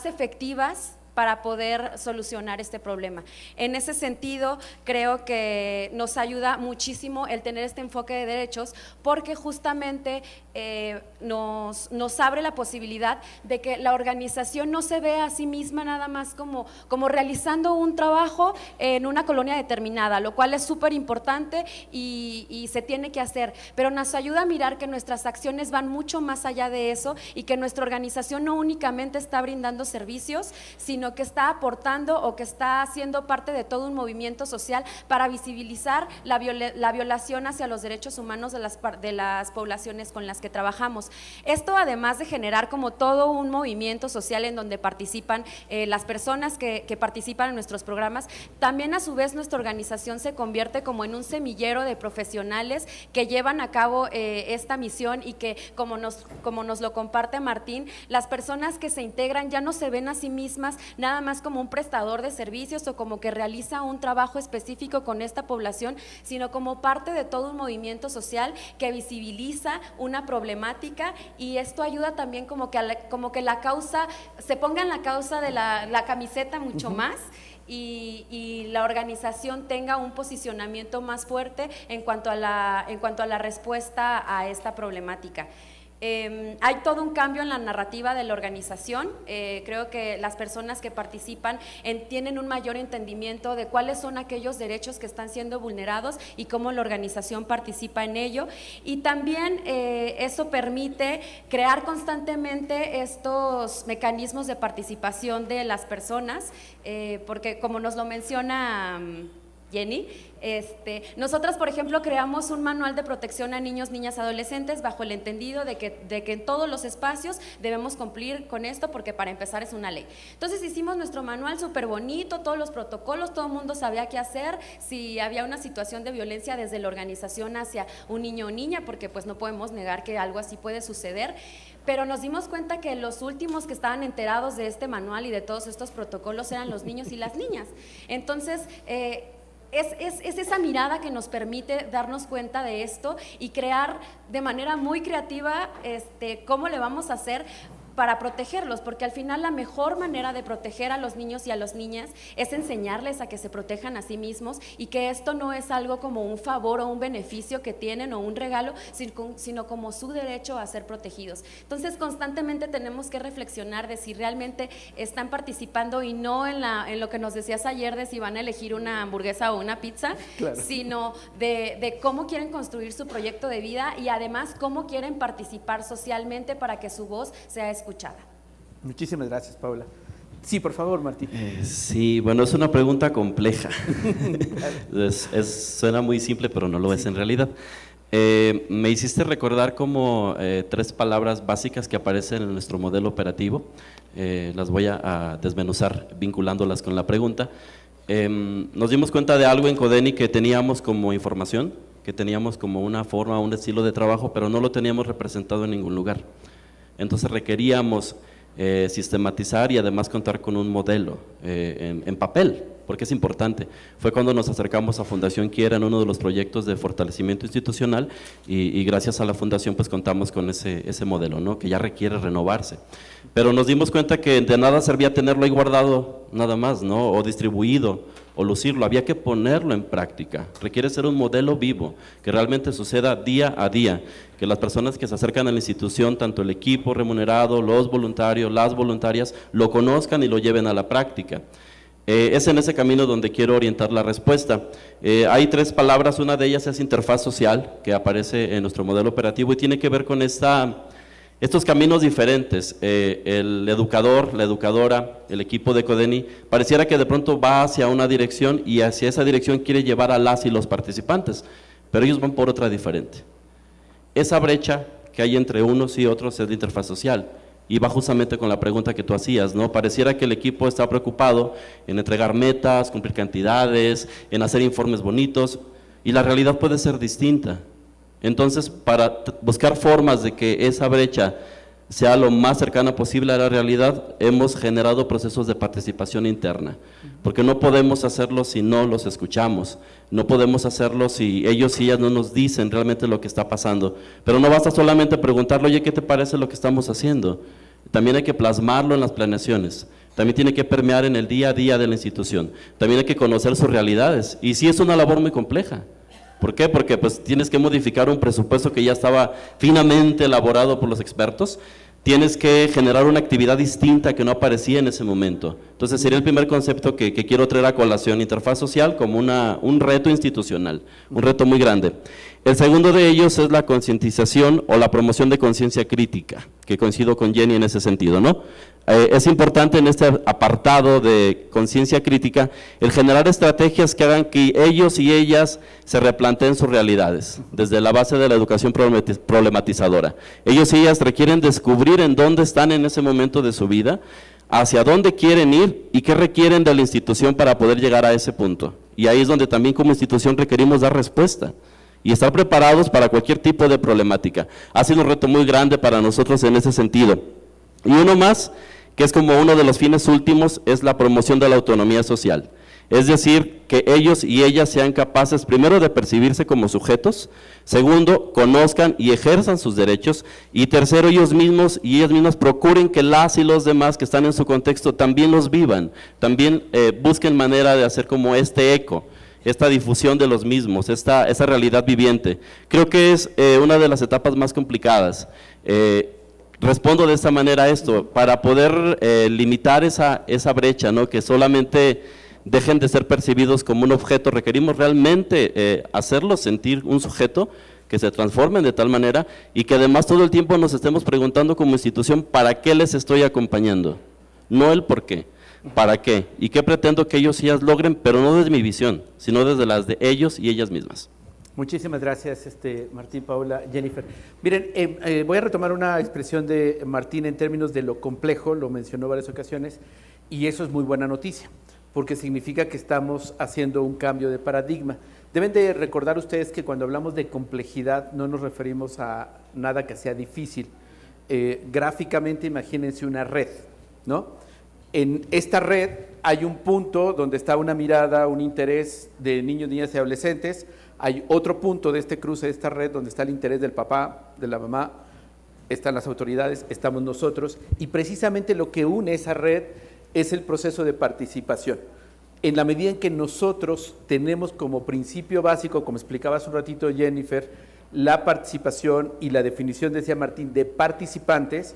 S5: efectivas para poder solucionar este problema. En ese sentido, creo que nos ayuda muchísimo el tener este enfoque de derechos, porque justamente nos abre la posibilidad de que la organización no se vea a sí misma nada más como realizando un trabajo en una colonia determinada, lo cual es súper importante y se tiene que hacer, pero nos ayuda a mirar que nuestras acciones van mucho más allá de eso y que nuestra organización no únicamente está brindando servicios, sino que está aportando o que está haciendo parte de todo un movimiento social para visibilizar la violación hacia los derechos humanos de las poblaciones con las que trabajamos. Esto, además de generar como todo un movimiento social en donde participan las personas que participan en nuestros programas, también a su vez nuestra organización se convierte como en un semillero de profesionales que llevan a cabo esta misión y que, como nos lo comparte Martín, las personas que se integran ya no se ven a sí mismas nada más como un prestador de servicios o como que realiza un trabajo específico con esta población, sino como parte de todo un movimiento social que visibiliza una problemática, y esto ayuda también como que la causa, se ponga en la causa de la camiseta mucho más, y la organización tenga un posicionamiento más fuerte en cuanto a la respuesta a esta problemática. Hay todo un cambio en la narrativa de la organización. Creo que las personas que participan tienen un mayor entendimiento de cuáles son aquellos derechos que están siendo vulnerados y cómo la organización participa en ello, y también eso permite crear constantemente estos mecanismos de participación de las personas, porque como nos lo menciona Jenny, nosotras, por ejemplo, creamos un manual de protección a niños, niñas, adolescentes bajo el entendido de que en todos los espacios debemos cumplir con esto, porque para empezar es una ley. Entonces hicimos nuestro manual súper bonito, todos los protocolos, todo el mundo sabía qué hacer si había una situación de violencia desde la organización hacia un niño o niña, porque pues no podemos negar que algo así puede suceder. Pero nos dimos cuenta que los últimos que estaban enterados de este manual y de todos estos protocolos eran los niños y las niñas. Entonces, es esa mirada que nos permite darnos cuenta de esto y crear de manera muy creativa cómo le vamos a hacer para protegerlos, porque al final la mejor manera de proteger a los niños y a las niñas es enseñarles a que se protejan a sí mismos, y que esto no es algo como un favor o un beneficio que tienen o un regalo, sino como su derecho a ser protegidos. Entonces constantemente tenemos que reflexionar de si realmente están participando, y no en lo que nos decías ayer de si van a elegir una hamburguesa o una pizza, claro, sino de cómo quieren construir su proyecto de vida, y además cómo quieren participar socialmente para que su voz sea escuchada.
S3: Muchísimas gracias, Paula. Sí, por favor, Martín.
S6: Sí, bueno, es una pregunta compleja. Suena muy simple, pero no lo es en realidad. Me hiciste recordar como 3 palabras básicas que aparecen en nuestro modelo operativo. Las voy a desmenuzar vinculándolas con la pregunta. Nos dimos cuenta de algo en Codeni que teníamos como información, que teníamos como una forma, un estilo de trabajo, pero no lo teníamos representado en ningún lugar. Entonces requeríamos sistematizar y además contar con un modelo en papel, porque es importante. Fue cuando nos acercamos a Fundación Quiera en uno de los proyectos de fortalecimiento institucional, y gracias a la Fundación pues contamos con ese modelo, ¿no?, que ya requiere renovarse. pero nos dimos cuenta que de nada servía tenerlo ahí guardado nada más, ¿no? O distribuido, o lucirlo, había que ponerlo en práctica. Requiere ser un modelo vivo, que realmente suceda día a día, que las personas que se acercan a la institución, tanto el equipo remunerado, los voluntarios, las voluntarias, lo conozcan y lo lleven a la práctica. Es en ese camino donde quiero orientar la respuesta. Hay 3 palabras, una de ellas es interfaz social, que aparece en nuestro modelo operativo y tiene que ver con estos caminos diferentes. El educador, la educadora, el equipo de Codeni, pareciera que de pronto va hacia una dirección y hacia esa dirección quiere llevar a las y los participantes, pero ellos van por otra diferente. Esa brecha que hay entre unos y otros es la interfaz social. Y va justamente con la pregunta que tú hacías, ¿no? Pareciera que el equipo está preocupado en entregar metas, cumplir cantidades, en hacer informes bonitos, y la realidad puede ser distinta. Entonces, para buscar formas de que esa brecha sea lo más cercana posible a la realidad, hemos generado procesos de participación interna, porque no podemos hacerlo si no los escuchamos, no podemos hacerlo si ellos y ellas no nos dicen realmente lo que está pasando, pero no basta solamente preguntarle, oye, ¿qué te parece lo que estamos haciendo? También hay que plasmarlo en las planeaciones, también tiene que permear en el día a día de la institución, también hay que conocer sus realidades, y sí es una labor muy compleja. ¿Por qué? Porque pues tienes que modificar un presupuesto que ya estaba finamente elaborado por los expertos, tienes que generar una actividad distinta que no aparecía en ese momento. Entonces sería el primer concepto que quiero traer a colación, interfaz social como un reto institucional, un reto muy grande. El segundo de ellos es la concientización o la promoción de conciencia crítica, que coincido con Jenny en ese sentido, ¿no? Es importante en este apartado de conciencia crítica el generar estrategias que hagan que ellos y ellas se replanteen sus realidades, desde la base de la educación problematizadora. Ellos y ellas requieren descubrir en dónde están en ese momento de su vida, hacia dónde quieren ir y qué requieren de la institución para poder llegar a ese punto. Y ahí es donde también como institución requerimos dar respuesta y estar preparados para cualquier tipo de problemática. Ha sido un reto muy grande para nosotros en ese sentido. Y uno más, que es como uno de los fines últimos, es la promoción de la autonomía social. Es decir, que ellos y ellas sean capaces, primero, de percibirse como sujetos, segundo, conozcan y ejerzan sus derechos, y tercero, ellos mismos y ellas mismas procuren que las y los demás que están en su contexto también los vivan, también busquen manera de hacer como este eco, esta difusión de los mismos, esa realidad viviente. Creo que es una de las etapas más complicadas. Respondo de esta manera a esto, para poder limitar esa brecha, ¿no? Que solamente dejen de ser percibidos como un objeto, requerimos realmente hacerlos sentir un sujeto, que se transformen de tal manera y que además todo el tiempo nos estemos preguntando como institución, ¿para qué les estoy acompañando? No el por qué. ¿Para qué? ¿Y qué pretendo que ellos y ellas logren? Pero no desde mi visión, sino desde las de ellos y ellas mismas.
S3: Muchísimas gracias, Martín, Paula, Jennifer. Miren, voy a retomar una expresión de Martín en términos de lo complejo, lo mencionó varias ocasiones, y eso es muy buena noticia, porque significa que estamos haciendo un cambio de paradigma. Deben de recordar ustedes que cuando hablamos de complejidad no nos referimos a nada que sea difícil. Gráficamente imagínense una red, ¿no? En esta red hay un punto donde está una mirada, un interés de niños, niñas y adolescentes, hay otro punto de este cruce de esta red donde está el interés del papá, de la mamá, están las autoridades, estamos nosotros, y precisamente lo que une esa red es el proceso de participación. En la medida en que nosotros tenemos como principio básico, como explicaba hace un ratito Jennifer, la participación y la definición, decía Martín, de participantes,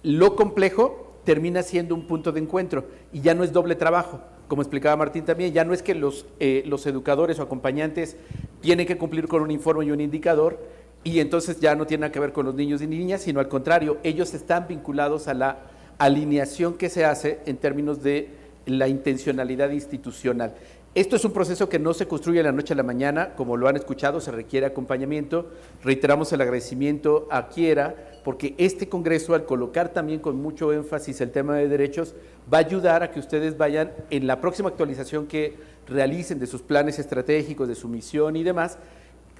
S3: lo complejo termina siendo un punto de encuentro y ya no es doble trabajo, como explicaba Martín también, ya no es que los educadores o acompañantes tienen que cumplir con un informe y un indicador y entonces ya no tiene nada que ver con los niños y niñas, sino al contrario, ellos están vinculados a la alineación que se hace en términos de la intencionalidad institucional. Esto es un proceso que no se construye de la noche a la mañana, como lo han escuchado, se requiere acompañamiento. Reiteramos el agradecimiento a Quiera, porque este congreso, al colocar también con mucho énfasis el tema de derechos, va a ayudar a que ustedes vayan en la próxima actualización que realicen de sus planes estratégicos, de su misión y demás.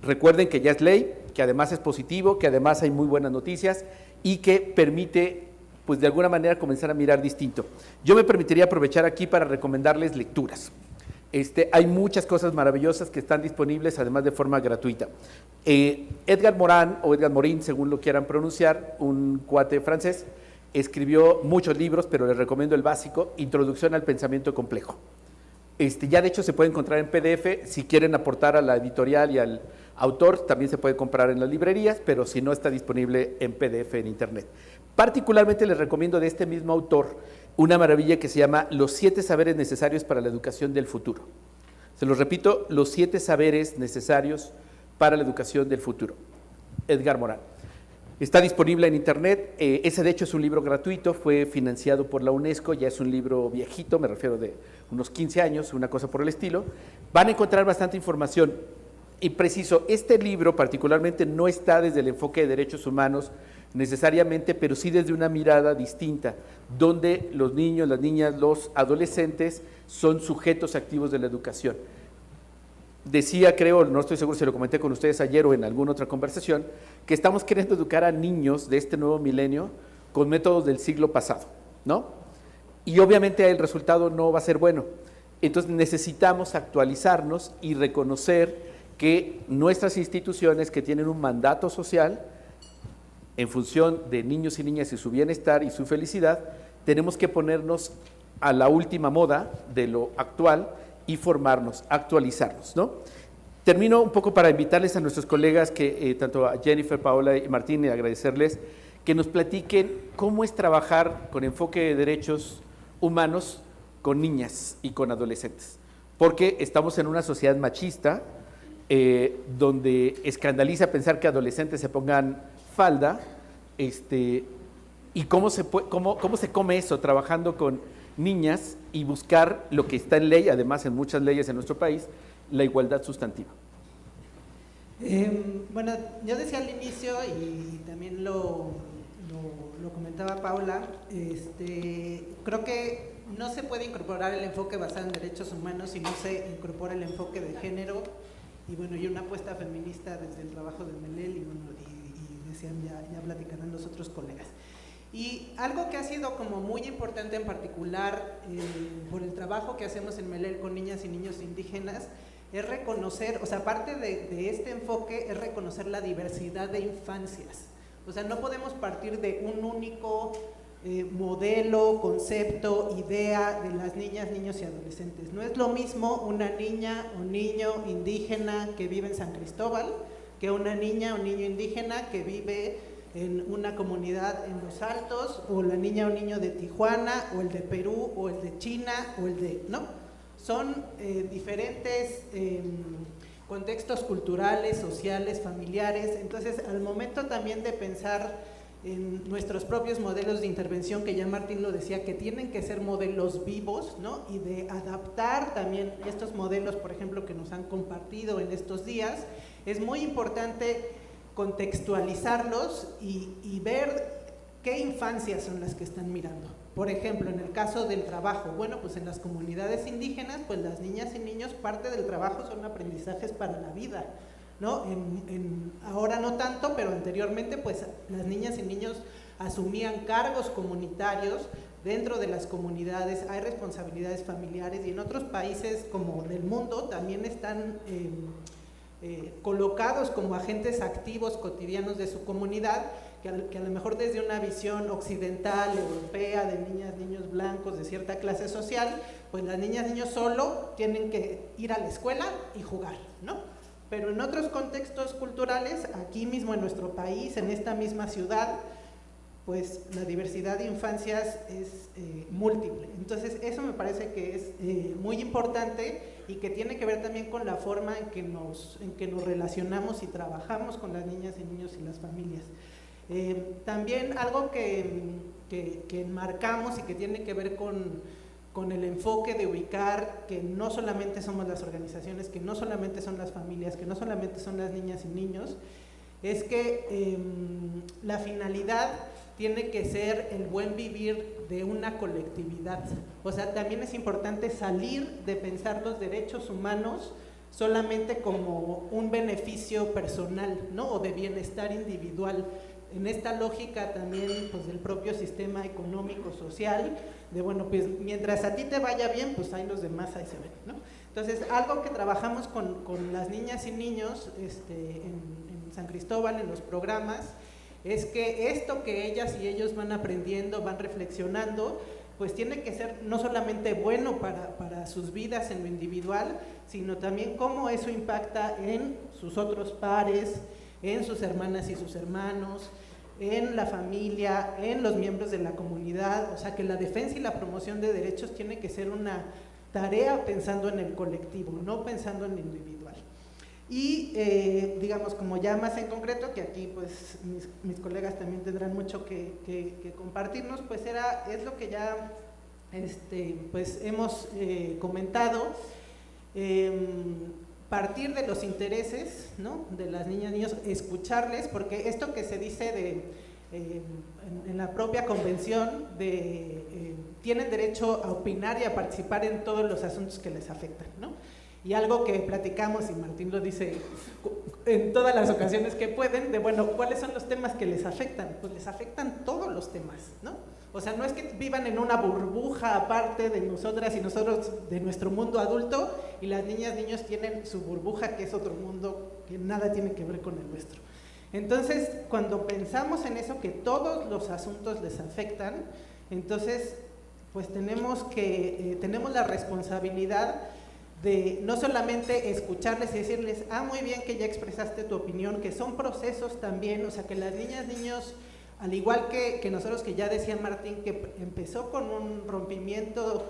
S3: Recuerden que ya es ley, que además es positivo, que además hay muy buenas noticias y que permite, pues de alguna manera, comenzar a mirar distinto. Yo me permitiría aprovechar aquí para recomendarles lecturas. Hay muchas cosas maravillosas que están disponibles, además de forma gratuita. Edgar Morin, o Edgar Morin, según lo quieran pronunciar, un cuate francés, escribió muchos libros, pero les recomiendo el básico, Introducción al Pensamiento Complejo. Ya de hecho se puede encontrar en PDF, si quieren aportar a la editorial y al autor, también se puede comprar en las librerías, pero si no está disponible en PDF en internet. Particularmente les recomiendo de este mismo autor una maravilla que se llama Los 7 saberes necesarios para la educación del futuro. Se los repito, Los 7 saberes necesarios para la educación del futuro. Edgar Morán. Está disponible en internet, ese de hecho es un libro gratuito, fue financiado por la UNESCO, ya es un libro viejito, me refiero de unos 15 años, una cosa por el estilo. Van a encontrar bastante información y preciso, este libro particularmente no está desde el enfoque de derechos humanos necesariamente, pero sí desde una mirada distinta, donde los niños, las niñas, los adolescentes son sujetos activos de la educación. Decía, creo, no estoy seguro si lo comenté con ustedes ayer o en alguna otra conversación, que estamos queriendo educar a niños de este nuevo milenio con métodos del siglo pasado, ¿no? Y obviamente el resultado no va a ser bueno. Entonces necesitamos actualizarnos y reconocer que nuestras instituciones que tienen un mandato social en función de niños y niñas y su bienestar y su felicidad, tenemos que ponernos a la última moda de lo actual y formarnos, actualizarnos, ¿no? Termino un poco para invitarles a nuestros colegas, que tanto a Jennifer, Paola y Martín, y agradecerles que nos platiquen cómo es trabajar con enfoque de derechos humanos con niñas y con adolescentes. Porque estamos en una sociedad machista donde escandaliza pensar que adolescentes se pongan falda, y cómo se come eso trabajando con niñas y buscar lo que está en ley, además en muchas leyes en nuestro país, la igualdad sustantiva.
S4: Bueno, yo decía al inicio y también lo comentaba Paula, creo que no se puede incorporar el enfoque basado en derechos humanos si no se incorpora el enfoque de género y bueno, y una apuesta feminista desde el trabajo de Melel y decían, ya platicarán los otros colegas. Y algo que ha sido como muy importante en particular por el trabajo que hacemos en Melel con niñas y niños indígenas es reconocer, o sea, parte de este enfoque es reconocer la diversidad de infancias. O sea, no podemos partir de un único modelo, concepto, idea de las niñas, niños y adolescentes. No es lo mismo una niña o niño indígena que vive en San Cristóbal que una niña o niño indígena que vive en una comunidad en Los Altos, o la niña o niño de Tijuana, o el de Perú, o el de China, o el de… ¿no? Son diferentes contextos culturales, sociales, familiares. Entonces, al momento también de pensar en nuestros propios modelos de intervención, que ya Martín lo decía, que tienen que ser modelos vivos, ¿no? Y de adaptar también estos modelos, por ejemplo, que nos han compartido en estos días, es muy importante contextualizarlos y ver qué infancias son las que están mirando. Por ejemplo, en el caso del trabajo, bueno, pues en las comunidades indígenas, pues las niñas y niños, parte del trabajo son aprendizajes para la vida, ¿no? Ahora no tanto, pero anteriormente, pues las niñas y niños asumían cargos comunitarios dentro de las comunidades, hay responsabilidades familiares, y en otros países como del mundo también están colocados como agentes activos cotidianos de su comunidad, que a lo mejor desde una visión occidental, europea, de niñas, niños blancos de cierta clase social, pues las niñas, niños solo tienen que ir a la escuela y jugar, ¿no? Pero en otros contextos culturales, aquí mismo en nuestro país, en esta misma ciudad, pues la diversidad de infancias es múltiple. Entonces eso me parece que es muy importante y que tiene que ver también con la forma en que nos relacionamos y trabajamos con las niñas y niños y las familias. También algo que enmarcamos y que tiene que ver con el enfoque de ubicar que no solamente somos las organizaciones, que no solamente son las familias, que no solamente son las niñas y niños, es que la finalidad tiene que ser el buen vivir de una colectividad. O sea, también es importante salir de pensar los derechos humanos solamente como un beneficio personal, ¿no? O de bienestar individual. En esta lógica también, pues, del propio sistema económico, social, de bueno, pues mientras a ti te vaya bien, pues ahí los demás ahí se ven, ¿no? Entonces, algo que trabajamos con las niñas y niños en San Cristóbal, en los programas, es que esto que ellas y ellos van aprendiendo, van reflexionando, pues tiene que ser no solamente bueno para sus vidas en lo individual, sino también cómo eso impacta en sus otros pares, en sus hermanas y sus hermanos, en la familia, en los miembros de la comunidad. O sea, que la defensa y la promoción de derechos tiene que ser una tarea pensando en el colectivo, no pensando en lo individual. Y digamos, como ya más en concreto, que aquí pues mis colegas también tendrán mucho que compartirnos, pues es lo que ya pues hemos comentado, partir de los intereses, ¿no?, de las niñas y niños, escucharles, porque esto que se dice en la propia convención tienen derecho a opinar y a participar en todos los asuntos que les afectan, ¿no? Y algo que platicamos, y Martín lo dice en todas las ocasiones que pueden, de bueno, ¿cuáles son los temas que les afectan? Pues les afectan todos los temas, ¿no? O sea, no es que vivan en una burbuja aparte de nosotras y nosotros, de nuestro mundo adulto, y las niñas y niños tienen su burbuja, que es otro mundo que nada tiene que ver con el nuestro. Entonces, cuando pensamos en eso, que todos los asuntos les afectan, entonces, pues tenemos la responsabilidad de no solamente escucharles y decirles, muy bien que ya expresaste tu opinión, que son procesos también, o sea, que las niñas, niños, al igual que nosotros, que ya decía Martín, que empezó con un rompimiento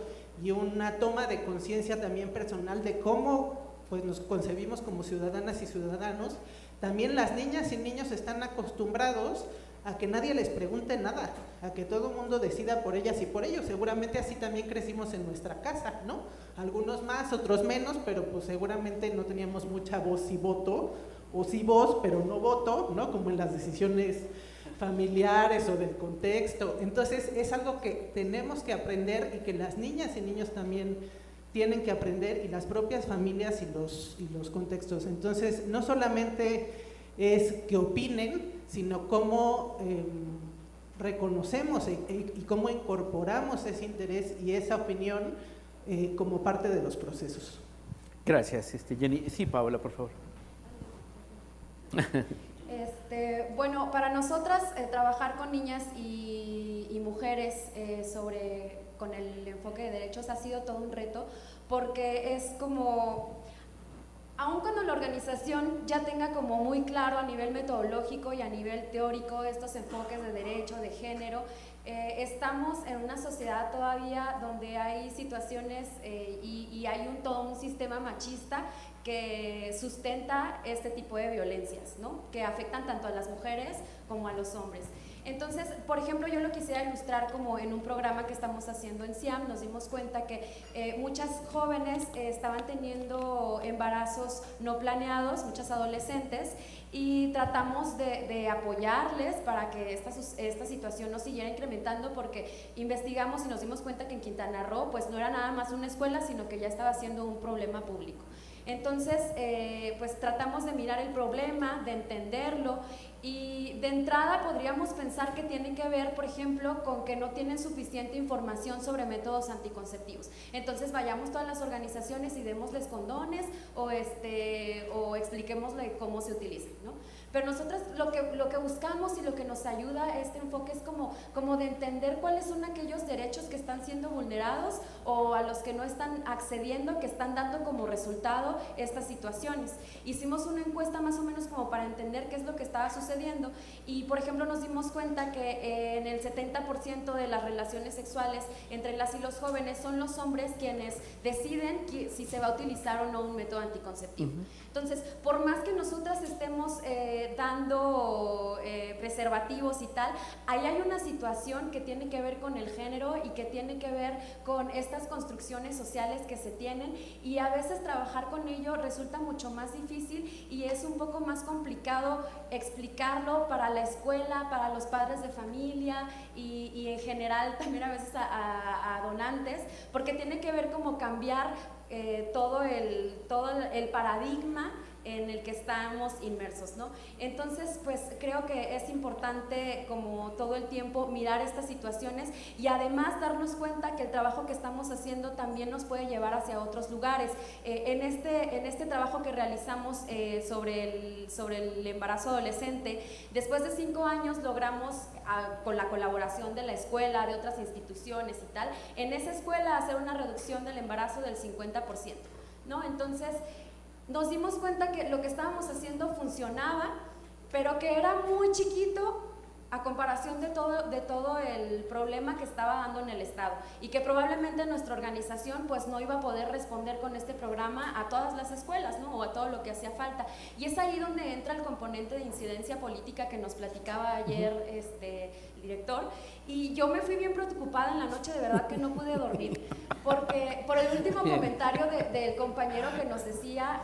S4: y una toma de conciencia también personal de cómo pues nos concebimos como ciudadanas y ciudadanos, también las niñas y niños están acostumbrados a que nadie les pregunte nada, a que todo el mundo decida por ellas y por ellos. Seguramente así también crecimos en nuestra casa, ¿no? Algunos más, otros menos, pero pues seguramente no teníamos mucha voz y voto, o sí voz, pero no voto, ¿no? Como en las decisiones familiares o del contexto. Entonces es algo que tenemos que aprender y que las niñas y niños también tienen que aprender, y las propias familias y los contextos. Entonces no solamente es que opinen, sino cómo reconocemos y cómo incorporamos ese interés y esa opinión como parte de los procesos.
S3: Gracias, Jenny. Sí, Paola, por favor.
S5: Bueno, para nosotras trabajar con niñas y mujeres con el enfoque de derechos ha sido todo un reto, porque es como, aun cuando la organización ya tenga como muy claro a nivel metodológico y a nivel teórico estos enfoques de derecho, de género, estamos en una sociedad todavía donde hay situaciones y hay todo un sistema machista que sustenta este tipo de violencias, ¿no?, que afectan tanto a las mujeres como a los hombres. Entonces, por ejemplo, yo lo quisiera ilustrar como en un programa que estamos haciendo en CIAM. Nos dimos cuenta que muchas jóvenes estaban teniendo embarazos no planeados, muchas adolescentes, y tratamos de apoyarles para que esta situación no siguiera incrementando, porque investigamos y nos dimos cuenta que en Quintana Roo pues no era nada más una escuela, sino que ya estaba siendo un problema público. Entonces, pues tratamos de mirar el problema, de entenderlo, y de entrada podríamos pensar que tiene que ver, por ejemplo, con que no tienen suficiente información sobre métodos anticonceptivos. Entonces vayamos todas las organizaciones y démosles condones o expliquémosle cómo se utilizan, ¿no? Pero nosotros lo que buscamos y lo que nos ayuda a este enfoque es como de entender cuáles son aquellos derechos que están siendo vulnerados o a los que no están accediendo, que están dando como resultado estas situaciones. Hicimos una encuesta más o menos como para entender qué es lo que estaba sucediendo, y por ejemplo nos dimos cuenta que en el 70% de las relaciones sexuales entre las y los jóvenes son los hombres quienes deciden si se va a utilizar o no un método anticonceptivo. Entonces, por más que nosotras estemos dando preservativos y tal, ahí hay una situación que tiene que ver con el género y que tiene que ver con estas construcciones sociales que se tienen, y a veces trabajar con ello resulta mucho más difícil y es un poco más complicado explicarlo para la escuela, para los padres de familia y en general también a veces a donantes, porque tiene que ver como cambiar todo el paradigma en el que estamos inmersos, ¿no? Entonces, pues creo que es importante como todo el tiempo mirar estas situaciones y además darnos cuenta que el trabajo que estamos haciendo también nos puede llevar hacia otros lugares. En este trabajo que realizamos sobre el embarazo adolescente, después de 5 años logramos, con la colaboración de la escuela, de otras instituciones y tal, en esa escuela hacer una reducción del embarazo del 50%, ¿no? Entonces, nos dimos cuenta que lo que estábamos haciendo funcionaba, pero que era muy chiquito a comparación de todo el problema que estaba dando en el Estado y que probablemente nuestra organización pues no iba a poder responder con este programa a todas las escuelas, ¿no? O a todo lo que hacía falta. Y es ahí donde entra el componente de incidencia política que nos platicaba ayer el director, y yo me fui bien preocupada en la noche, de verdad que no pude dormir, porque por el último comentario del compañero que nos decía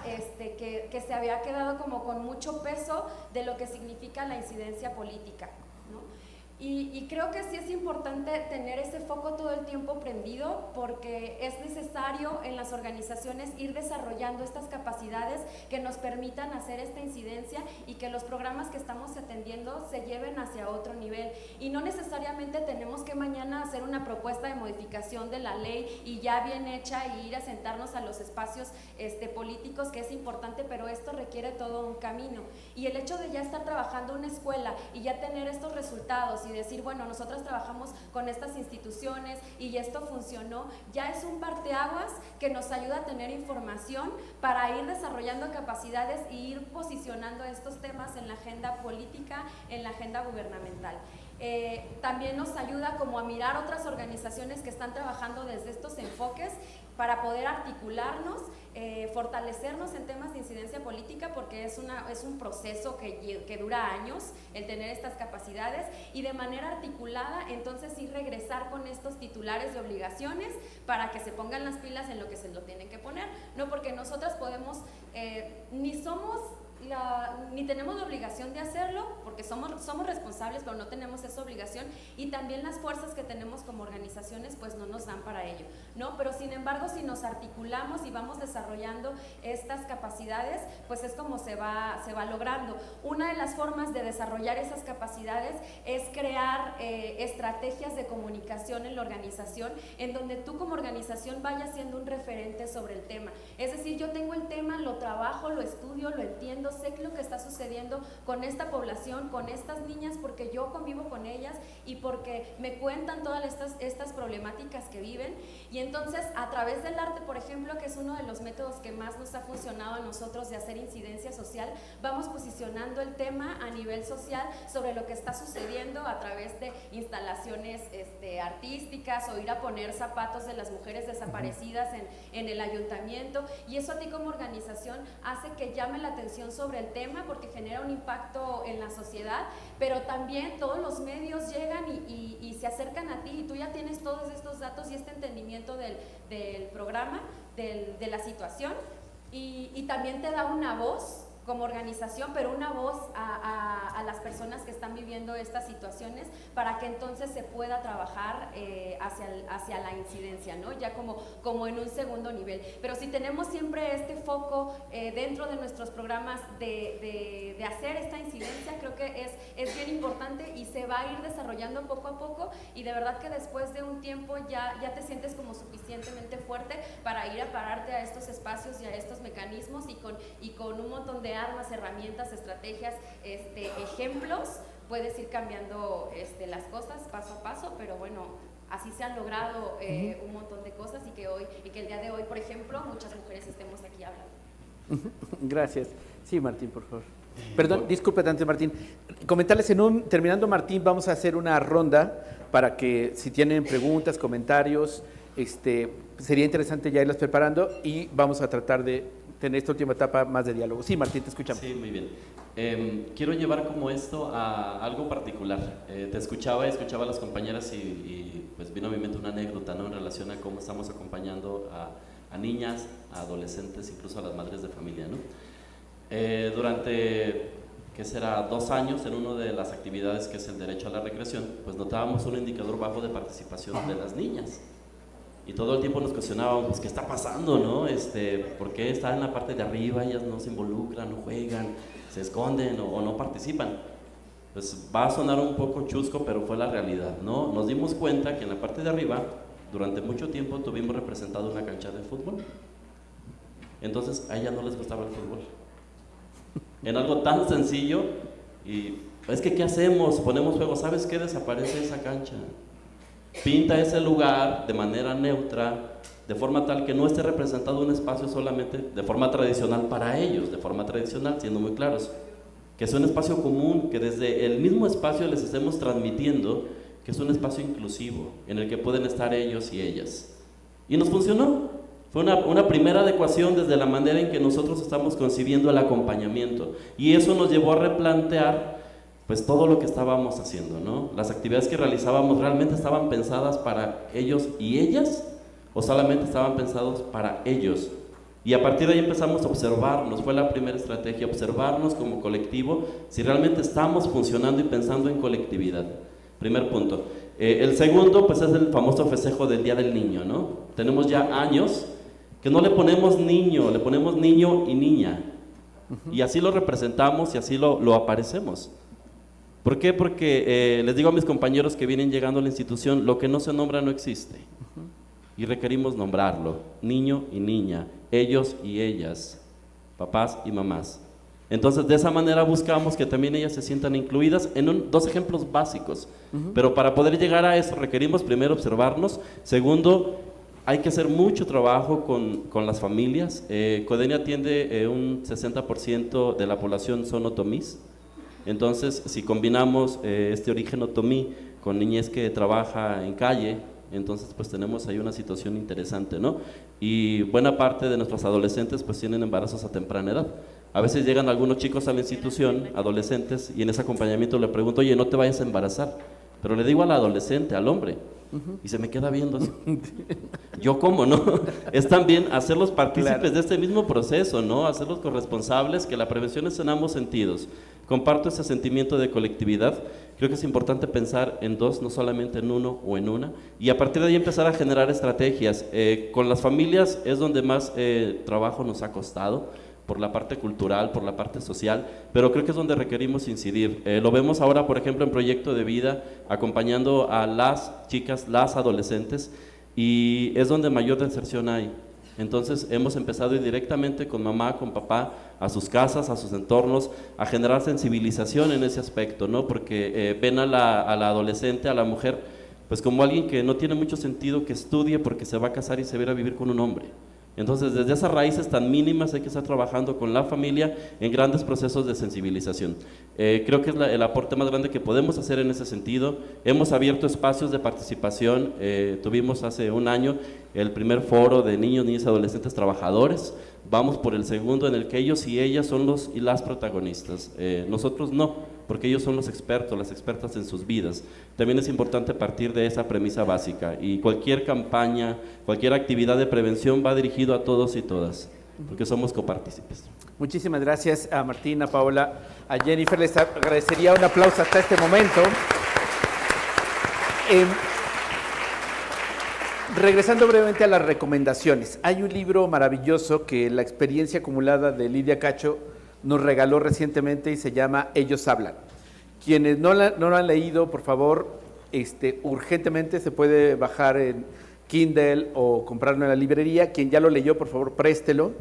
S5: que se había quedado como con mucho peso de lo que significa la incidencia política, ¿no? Y creo que sí es importante tener ese foco todo el tiempo prendido, porque es necesario en las organizaciones ir desarrollando estas capacidades que nos permitan hacer esta incidencia y que los programas que estamos atendiendo se lleven hacia otro nivel. Y no necesariamente tenemos que mañana hacer una propuesta de modificación de la ley y ya bien hecha y ir a sentarnos a los espacios políticos, que es importante, pero esto requiere todo un camino. Y el hecho de ya estar trabajando en una escuela y ya tener estos resultados y decir, bueno, nosotros trabajamos con estas instituciones y esto funcionó, ya es un parteaguas que nos ayuda a tener información para ir desarrollando capacidades e ir posicionando estos temas en la agenda política, en la agenda gubernamental. También nos ayuda como a mirar otras organizaciones que están trabajando desde estos enfoques para poder articularnos, fortalecernos en temas de incidencia política, porque es un proceso que dura años el tener estas capacidades, y de manera articulada entonces sí regresar con estos titulares de obligaciones para que se pongan las pilas en lo que se lo tienen que poner, ¿no? Porque nosotras podemos, ni tenemos la obligación de hacerlo, porque somos responsables, pero no tenemos esa obligación, y también las fuerzas que tenemos como organizaciones pues no nos dan para ello, ¿no? Pero sin embargo, si nos articulamos y vamos desarrollando estas capacidades, pues es como se va logrando. Una de las formas de desarrollar esas capacidades es crear estrategias de comunicación en la organización, en donde tú como organización vayas siendo un referente sobre el tema. Es decir, yo tengo el tema, lo trabajo, lo estudio, lo entiendo, sé lo que está sucediendo con esta población, con estas niñas, porque yo convivo con ellas y porque me cuentan todas estas problemáticas que viven. Y entonces, a través del arte, por ejemplo, que es uno de los métodos que más nos ha funcionado a nosotros de hacer incidencia social, vamos posicionando el tema a nivel social sobre lo que está sucediendo a través de instalaciones artísticas, o ir a poner zapatos de las mujeres desaparecidas en el ayuntamiento, y eso a ti como organización hace que llame la atención sobre el tema, porque genera un impacto en la sociedad, pero también todos los medios llegan y se acercan a ti, y tú ya tienes todos estos datos y este entendimiento del programa, de la situación, y también te da una voz como organización, pero una voz a las personas que están viviendo estas situaciones, para que entonces se pueda trabajar hacia la incidencia, ¿no? Ya como en un segundo nivel. Pero si tenemos siempre este foco dentro de nuestros programas de hacer esta incidencia, creo que es bien importante, y se va a ir desarrollando poco a poco, y de verdad que después de un tiempo ya te sientes como suficientemente fuerte para ir a pararte a estos espacios y a estos mecanismos, y con un montón de armas, herramientas, estrategias, ejemplos, puedes ir cambiando las cosas paso a paso, pero bueno, así se han logrado un montón de cosas, y que el día de hoy, por ejemplo, muchas mujeres estemos aquí hablando.
S3: Gracias. Sí, Martín, por favor. Perdón, discúlpate antes, Martín. Comentarles, terminando, Martín, vamos a hacer una ronda para que si tienen preguntas, comentarios, sería interesante ya irlas preparando, y vamos a tratar de tener esta última etapa más de diálogo. Sí, Martín, te escuchamos.
S6: Sí, muy bien. Quiero llevar como esto a algo particular. Te escuchaba a las compañeras y pues vino a mi mente una anécdota, ¿no? En relación a cómo estamos acompañando a niñas, a adolescentes, incluso a las madres de familia, ¿no? Durante, ¿qué será?, 2 años, en una de las actividades que es el derecho a la recreación, pues notábamos un indicador bajo de participación de las niñas. Y todo el tiempo nos cuestionábamos, pues, ¿qué está pasando, no? ¿Por qué están en la parte de arriba? Ellas no se involucran, no juegan, se esconden o no participan. Pues va a sonar un poco chusco, pero fue la realidad, ¿no? Nos dimos cuenta que en la parte de arriba, durante mucho tiempo tuvimos representado una cancha de fútbol. Entonces a ellas no les gustaba el fútbol. En algo tan sencillo, y es que ¿qué hacemos? Ponemos juegos, ¿sabes qué? Desaparece esa cancha. Pinta ese lugar de manera neutra, de forma tal que no esté representado un espacio solamente de forma tradicional para ellos, de forma tradicional, siendo muy claros, que es un espacio común, que desde el mismo espacio les estemos transmitiendo que es un espacio inclusivo, en el que pueden estar ellos y ellas. Y nos funcionó. Fue una primera adecuación desde la manera en que nosotros estamos concibiendo el acompañamiento, y eso nos llevó a replantear pues todo lo que estábamos haciendo, ¿no? Las actividades que realizábamos, ¿realmente estaban pensadas para ellos y ellas? ¿O solamente estaban pensados para ellos? Y a partir de ahí empezamos a observarnos, fue la primera estrategia, observarnos como colectivo, si realmente estamos funcionando y pensando en colectividad. Primer punto. El segundo, pues es el famoso festejo del Día del Niño, ¿no? Tenemos ya años que no le ponemos niño, le ponemos niño y niña. Y así lo representamos y así lo aparecemos. ¿Por qué? Porque les digo a mis compañeros que vienen llegando a la institución, lo que no se nombra no existe. Y requerimos nombrarlo, niño y niña, ellos y ellas, papás y mamás. Entonces, de esa manera buscamos que también ellas se sientan incluidas en dos ejemplos básicos. Pero para poder llegar a eso requerimos primero observarnos, segundo, hay que hacer mucho trabajo con las familias. Codenia atiende un 60% de la población son otomís. Entonces, si combinamos este origen otomí con niñez que trabaja en calle, entonces pues tenemos ahí una situación interesante, ¿no? Y buena parte de nuestros adolescentes pues tienen embarazos a temprana edad. A veces llegan algunos chicos a la institución, adolescentes, y en ese acompañamiento le pregunto, oye, no te vayas a embarazar. Pero le digo al adolescente, al hombre, y se me queda viendo así. ¿Yo cómo, no? Es también hacerlos partícipes de este mismo proceso, ¿no? Hacerlos corresponsables, que la prevención es en ambos sentidos. Comparto ese sentimiento de colectividad. Creo que es importante pensar en dos, no solamente en uno o en una, y a partir de ahí empezar a generar estrategias. Con las familias es donde más trabajo nos ha costado, por la parte cultural, por la parte social, pero creo que es donde requerimos incidir. Lo vemos ahora, por ejemplo, en Proyecto de Vida, acompañando a las chicas, las adolescentes, y es donde mayor deserción hay. Entonces hemos empezado directamente con mamá, con papá, a sus casas, a sus entornos, a generar sensibilización en ese aspecto, ¿no? Porque ven a la adolescente, a la mujer, pues como alguien que no tiene mucho sentido que estudie porque se va a casar y se va a ir a vivir con un hombre. Entonces, desde esas raíces tan mínimas hay que estar trabajando con la familia en grandes procesos de sensibilización. Creo que es el aporte más grande que podemos hacer en ese sentido. Hemos abierto espacios de participación, tuvimos hace un año el primer foro de niños, niñas y adolescentes trabajadores. Vamos por el segundo en el que ellos y ellas son los y las protagonistas. Nosotros no, porque ellos son los expertos, las expertas en sus vidas. También es importante partir de esa premisa básica, y cualquier campaña, cualquier actividad de prevención va dirigido a todos y todas, porque somos copartícipes.
S3: Muchísimas gracias a Martín, a Paola, a Jennifer. Les agradecería un aplauso hasta este momento. Regresando brevemente a las recomendaciones, hay un libro maravilloso que la experiencia acumulada de Lidia Cacho nos regaló recientemente y se llama Ellos Hablan. Quienes no lo han leído, por favor, urgentemente se puede bajar en Kindle o comprarlo en la librería. Quien ya lo leyó, por favor, préstelo.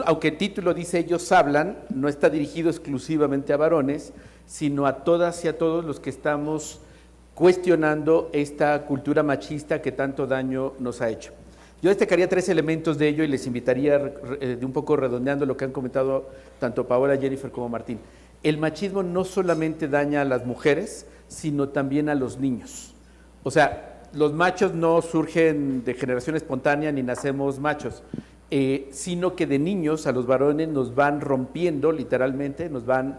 S3: Aunque el título dice Ellos Hablan, no está dirigido exclusivamente a varones, sino a todas y a todos los que estamos cuestionando esta cultura machista que tanto daño nos ha hecho. Yo destacaría 3 elementos de ello y les invitaría, de un poco redondeando lo que han comentado tanto Paola, Jennifer como Martín. El machismo no solamente daña a las mujeres, sino también a los niños. O sea, los machos no surgen de generación espontánea ni nacemos machos, sino que de niños a los varones nos van rompiendo literalmente, nos van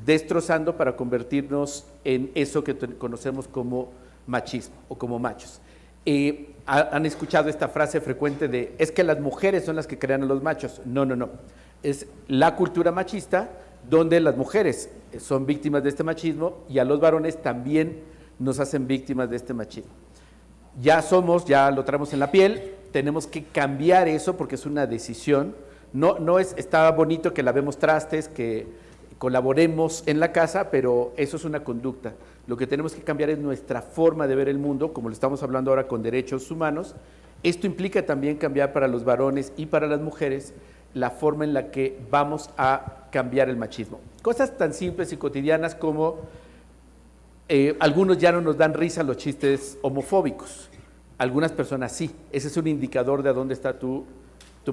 S3: destrozando para convertirnos en eso que conocemos como machismo o como machos. Han escuchado esta frase frecuente de, es que las mujeres son las que crean a los machos. No, no, no. Es la cultura machista donde las mujeres son víctimas de este machismo y a los varones también nos hacen víctimas de este machismo. ya ya lo traemos en la piel, tenemos que cambiar eso porque es una decisión. No está bonito que lavemos trastes, que colaboremos en la casa, pero eso es una conducta. Lo que tenemos que cambiar es nuestra forma de ver el mundo, como lo estamos hablando ahora con derechos humanos. Esto implica también cambiar para los varones y para las mujeres la forma en la que vamos a cambiar el machismo. Cosas tan simples y cotidianas como algunos ya no nos dan risa los chistes homofóbicos, algunas personas sí, ese es un indicador de a dónde está tu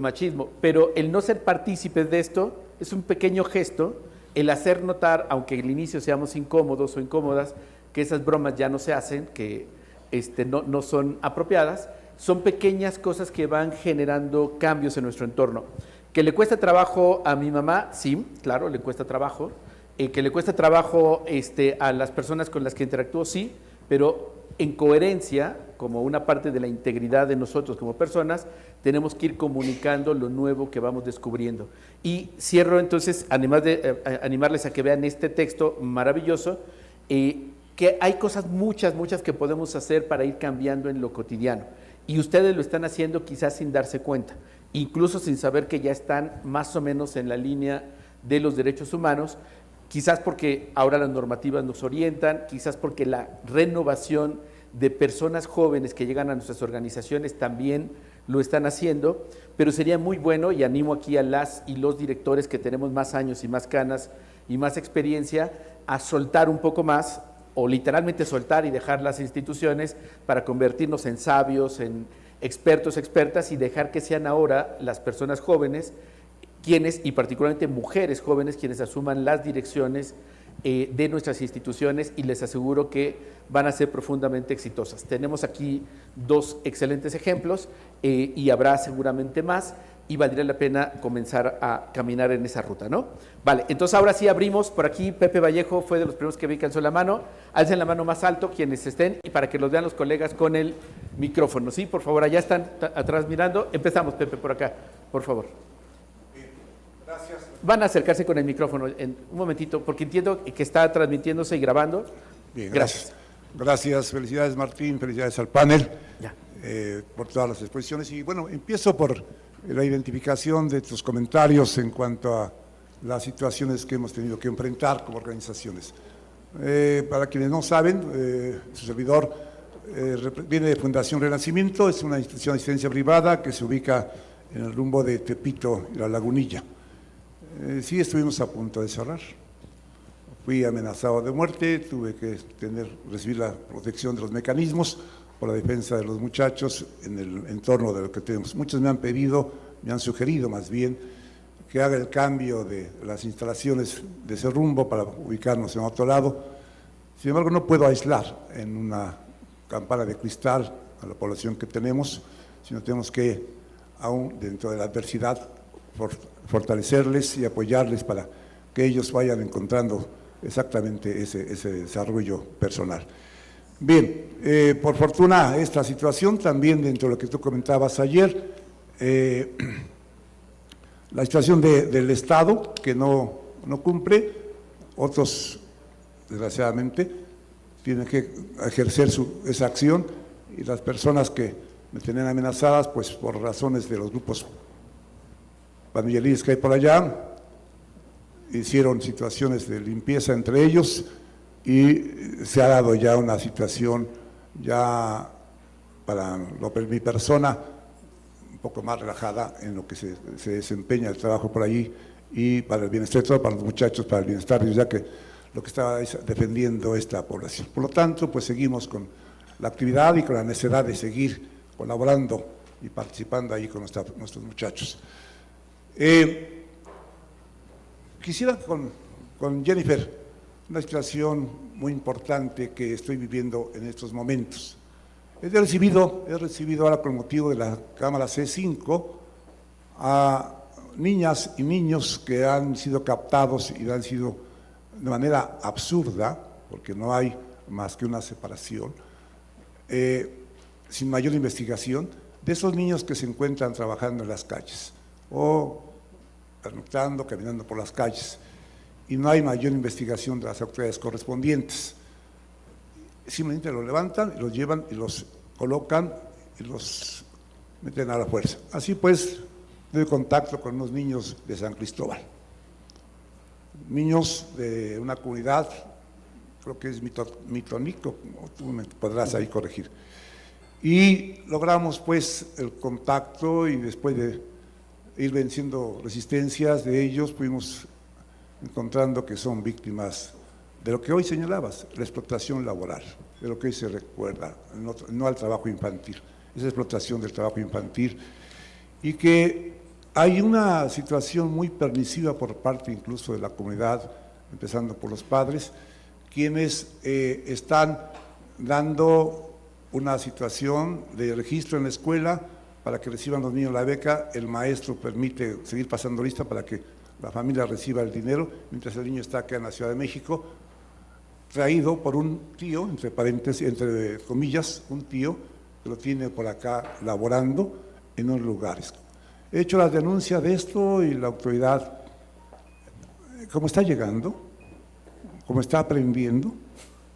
S3: machismo, pero el no ser partícipes de esto es un pequeño gesto, el hacer notar, aunque al inicio seamos incómodos o incómodas, que esas bromas ya no se hacen, que no son apropiadas, son pequeñas cosas que van generando cambios en nuestro entorno. ¿Que le cuesta trabajo a mi mamá? Sí, claro, le cuesta trabajo. ¿Que le cuesta trabajo a las personas con las que interactúo? Sí, pero en coherencia, como una parte de la integridad de nosotros como personas, tenemos que ir comunicando lo nuevo que vamos descubriendo. Y cierro entonces, animarles a que vean este texto maravilloso, que hay cosas muchas que podemos hacer para ir cambiando en lo cotidiano. Y ustedes lo están haciendo quizás sin darse cuenta, incluso sin saber que ya están más o menos en la línea de los derechos humanos, quizás porque ahora las normativas nos orientan, quizás porque la renovación de personas jóvenes que llegan a nuestras organizaciones también lo están haciendo, pero sería muy bueno, y animo aquí a las y los directores que tenemos más años y más canas y más experiencia, a soltar un poco más, o literalmente soltar y dejar las instituciones para convertirnos en sabios, en expertos, expertas, y dejar que sean ahora las personas jóvenes quienes, y particularmente mujeres jóvenes, quienes asuman las direcciones de nuestras instituciones, y les aseguro que van a ser profundamente exitosas. Tenemos aquí dos excelentes ejemplos y habrá seguramente más, y valdría la pena comenzar a caminar en esa ruta, ¿no? Vale, entonces ahora sí abrimos por aquí. Pepe Vallejo fue de los primeros que vi que alzó la mano. Alcen la mano más alto quienes estén, y para que los vean los colegas con el micrófono, ¿sí? Por favor, allá están atrás mirando. Empezamos, Pepe, por acá, por favor.
S7: Gracias.
S3: Van a acercarse con el micrófono en un momentito, porque entiendo que está transmitiéndose y grabando.
S7: Bien, gracias. Gracias, felicidades Martín, felicidades al panel por todas las exposiciones. Y bueno, empiezo por la identificación de tus comentarios en cuanto a las situaciones que hemos tenido que enfrentar como organizaciones. Para quienes no saben, su servidor viene de Fundación Renacimiento, es una institución de asistencia privada que se ubica en el rumbo de Tepito y La Lagunilla. Sí estuvimos a punto de cerrar. Fui amenazado de muerte, tuve que recibir la protección de los mecanismos por la defensa de los muchachos en el entorno de lo que tenemos. Muchos me han sugerido más bien, que haga el cambio de las instalaciones de ese rumbo para ubicarnos en otro lado. Sin embargo, no puedo aislar en una campana de cristal a la población que tenemos, sino tenemos que, aún dentro de la adversidad, fortalecerles y apoyarles para que ellos vayan encontrando exactamente ese desarrollo personal. Bien, por fortuna esta situación también dentro de lo que tú comentabas ayer, la situación del Estado que no cumple, otros desgraciadamente tienen que ejercer esa acción, y las personas que me tenían amenazadas pues por razones de los grupos pandilleristas que hay por allá, hicieron situaciones de limpieza entre ellos, y se ha dado ya una situación ya para mi persona un poco más relajada en lo que se desempeña el trabajo por allí, y para el bienestar de todos, para los muchachos, para el bienestar de ellos, ya que lo que estaba defendiendo esta población. Por lo tanto, pues seguimos con la actividad y con la necesidad de seguir colaborando y participando ahí con nuestros muchachos. Quisiera con Jennifer, una situación muy importante que estoy viviendo en estos momentos. He recibido ahora con motivo de la Cámara C5 a niñas y niños que han sido captados y han sido de manera absurda, porque no hay más que una separación, sin mayor investigación, de esos niños que se encuentran trabajando en las calles o pernoctando, caminando por las calles, y no hay mayor investigación de las autoridades correspondientes. Simplemente los levantan y los llevan y los colocan y los meten a la fuerza. Así pues, tuve contacto con unos niños de San Cristóbal, niños de una comunidad, creo que es Mitonico, tú me podrás ahí corregir. Y logramos pues el contacto y después de ir venciendo resistencias de ellos, fuimos encontrando que son víctimas de lo que hoy señalabas, la explotación laboral, de lo que hoy se recuerda, no al trabajo infantil, esa explotación del trabajo infantil, y que hay una situación muy permisiva por parte incluso de la comunidad, empezando por los padres, quienes están dando una situación de registro en la escuela para que reciban los niños la beca, el maestro permite seguir pasando lista para que la familia reciba el dinero, mientras el niño está acá en la Ciudad de México, traído por un tío, entre paréntesis, entre comillas, un tío que lo tiene por acá laborando en unos lugares. He hecho la denuncia de esto y la autoridad, como está llegando, como está aprendiendo,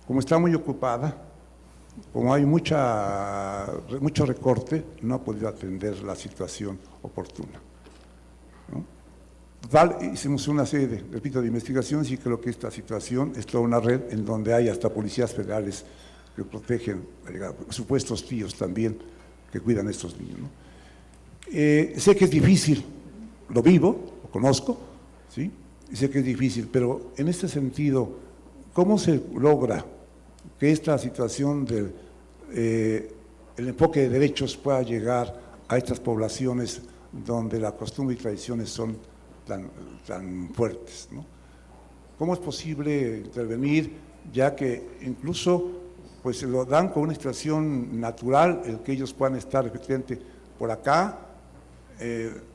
S7: como está muy ocupada, como hay mucho recorte, no ha podido atender la situación oportuna, ¿no? Total, hicimos una serie de investigaciones y creo que esta situación es toda una red en donde hay hasta policías federales que protegen, supuestos tíos también que cuidan a estos niños, ¿no? Sé que es difícil, lo vivo, lo conozco, ¿sí? Y sé que es difícil, pero en este sentido, ¿cómo se logra que esta situación del el enfoque de derechos pueda llegar a estas poblaciones donde la costumbre y tradiciones son tan fuertes, ¿no? ¿Cómo es posible intervenir, ya que incluso pues se lo dan con una situación natural, el que ellos puedan estar efectivamente por acá,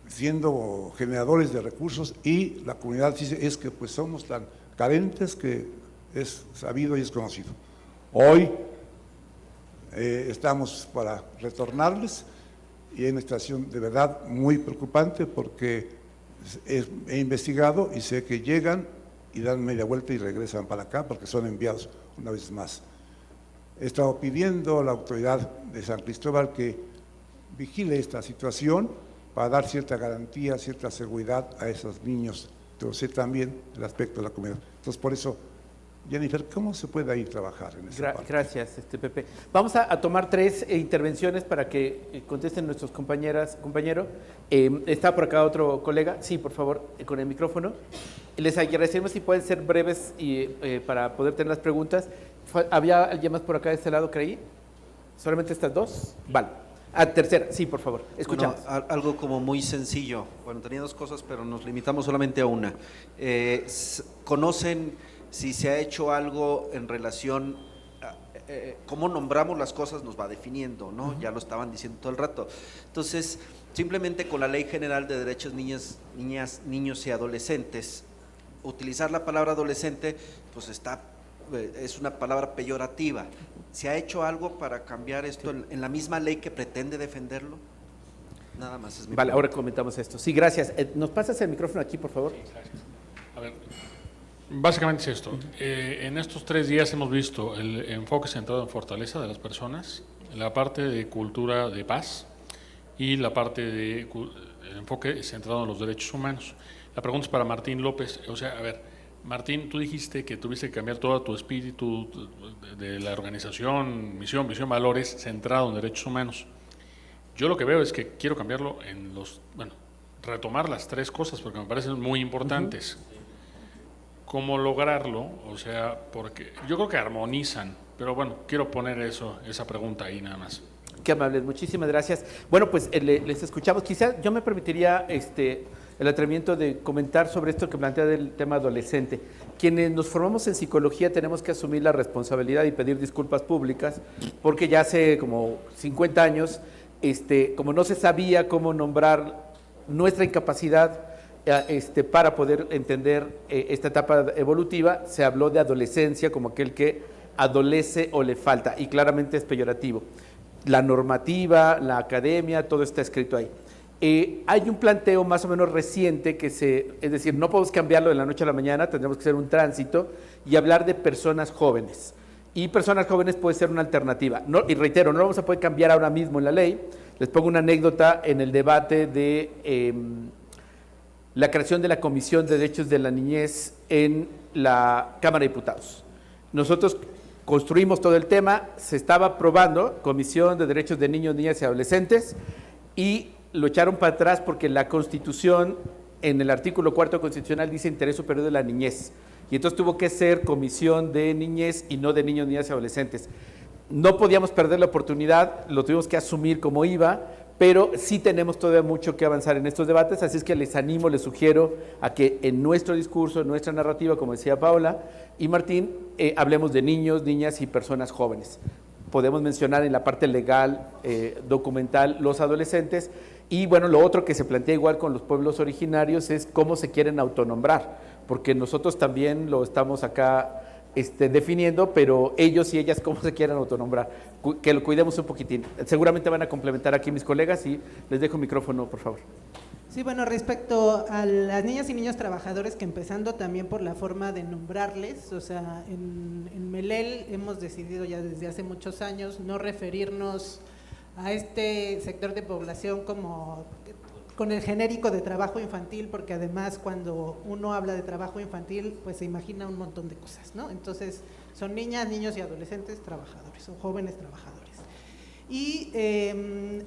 S7: siendo generadores de recursos, y la comunidad dice es que pues somos tan carentes que es sabido y es conocido. Hoy estamos para retornarles y hay una situación de verdad muy preocupante porque he investigado y sé que llegan y dan media vuelta y regresan para acá porque son enviados una vez más. He estado pidiendo a la autoridad de San Cristóbal que vigile esta situación para dar cierta garantía, cierta seguridad a esos niños, pero sé también el aspecto de la comunidad. Entonces, por eso, Jennifer, ¿cómo se puede ir a trabajar en esa parte?
S3: Gracias, Pepe. Vamos a tomar 3 intervenciones para que contesten nuestros compañeros. Está por acá otro colega. Sí, por favor, con el micrófono. Les agradecemos si pueden ser breves y, para poder tener las preguntas. ¿Había alguien más por acá de este lado, creí? ¿Solamente estas 2? Vale. Tercera, sí, por favor, escuchamos.
S8: Bueno, algo como muy sencillo. Bueno, tenía 2 cosas, pero nos limitamos solamente a una. ¿Conocen si se ha hecho algo en relación a cómo nombramos las cosas? Nos va definiendo, ¿no? Ya lo estaban diciendo todo el rato. Entonces, simplemente con la Ley General de Derechos Niñas, Niños y Adolescentes, utilizar la palabra adolescente, pues es una palabra peyorativa. ¿Se ha hecho algo para cambiar esto en la misma ley que pretende defenderlo? Nada más. Es mi
S3: Vale,
S8: pregunta.
S3: ahora comentamos esto. Sí, gracias. ¿Nos pasas el micrófono aquí, por favor?
S9: A ver, básicamente es esto. En estos 3 días hemos visto el enfoque centrado en fortaleza de las personas, la parte de cultura de paz y la parte de enfoque centrado en los derechos humanos. La pregunta es para Martín López. O sea, a ver, Martín, tú dijiste que tuviste que cambiar todo tu espíritu de la organización, misión, visión, valores, centrado en derechos humanos. Yo lo que veo es que quiero cambiarlo en retomar las 3 cosas porque me parecen muy importantes. ¿Cómo lograrlo? O sea, porque yo creo que armonizan, pero bueno, quiero poner esa pregunta ahí nada más.
S3: Qué amables, muchísimas gracias. Bueno, pues les escuchamos. Quizá yo me permitiría el atrevimiento de comentar sobre esto que plantea del tema adolescente. Quienes nos formamos en psicología tenemos que asumir la responsabilidad y pedir disculpas públicas, porque ya hace como 50 años, como no se sabía cómo nombrar nuestra incapacidad para poder entender esta etapa evolutiva, se habló de adolescencia como aquel que adolece o le falta, y claramente es peyorativo. La normativa, la academia, todo está escrito ahí. Hay un planteo más o menos reciente es decir, no podemos cambiarlo de la noche a la mañana, tendremos que hacer un tránsito y hablar de personas jóvenes. y personas jóvenes puede ser una alternativa. No, y reitero, no lo vamos a poder cambiar ahora mismo en la ley. Les pongo una anécdota en el debate de la creación de la Comisión de Derechos de la Niñez en la Cámara de Diputados. Nosotros construimos todo el tema, se estaba aprobando Comisión de Derechos de Niños, Niñas y Adolescentes, y lo echaron para atrás porque la Constitución, en el artículo 4 constitucional, dice interés superior de la niñez. Y entonces tuvo que ser Comisión de Niñez y no de Niños, Niñas y Adolescentes. No podíamos perder la oportunidad, lo tuvimos que asumir como iba, pero sí tenemos todavía mucho que avanzar en estos debates, así es que les animo, les sugiero a que en nuestro discurso, en nuestra narrativa, como decía Paula y Martín, hablemos de niños, niñas y personas jóvenes. Podemos mencionar en la parte legal, documental, los adolescentes, y bueno, lo otro que se plantea igual con los pueblos originarios es cómo se quieren autonombrar, porque nosotros también lo estamos acá definiendo, pero ellos y ellas cómo se quieran autonombrar, que lo cuidemos un poquitín. Seguramente van a complementar aquí mis colegas y les dejo el micrófono, por favor.
S4: Sí, bueno, respecto a las niñas y niños trabajadores, que empezando también por la forma de nombrarles, o sea, en Melel hemos decidido ya desde hace muchos años no referirnos a este sector de población como con el genérico de trabajo infantil, porque además cuando uno habla de trabajo infantil, pues se imagina un montón de cosas, ¿no? Entonces, son niñas, niños y adolescentes trabajadores, son jóvenes trabajadores. Y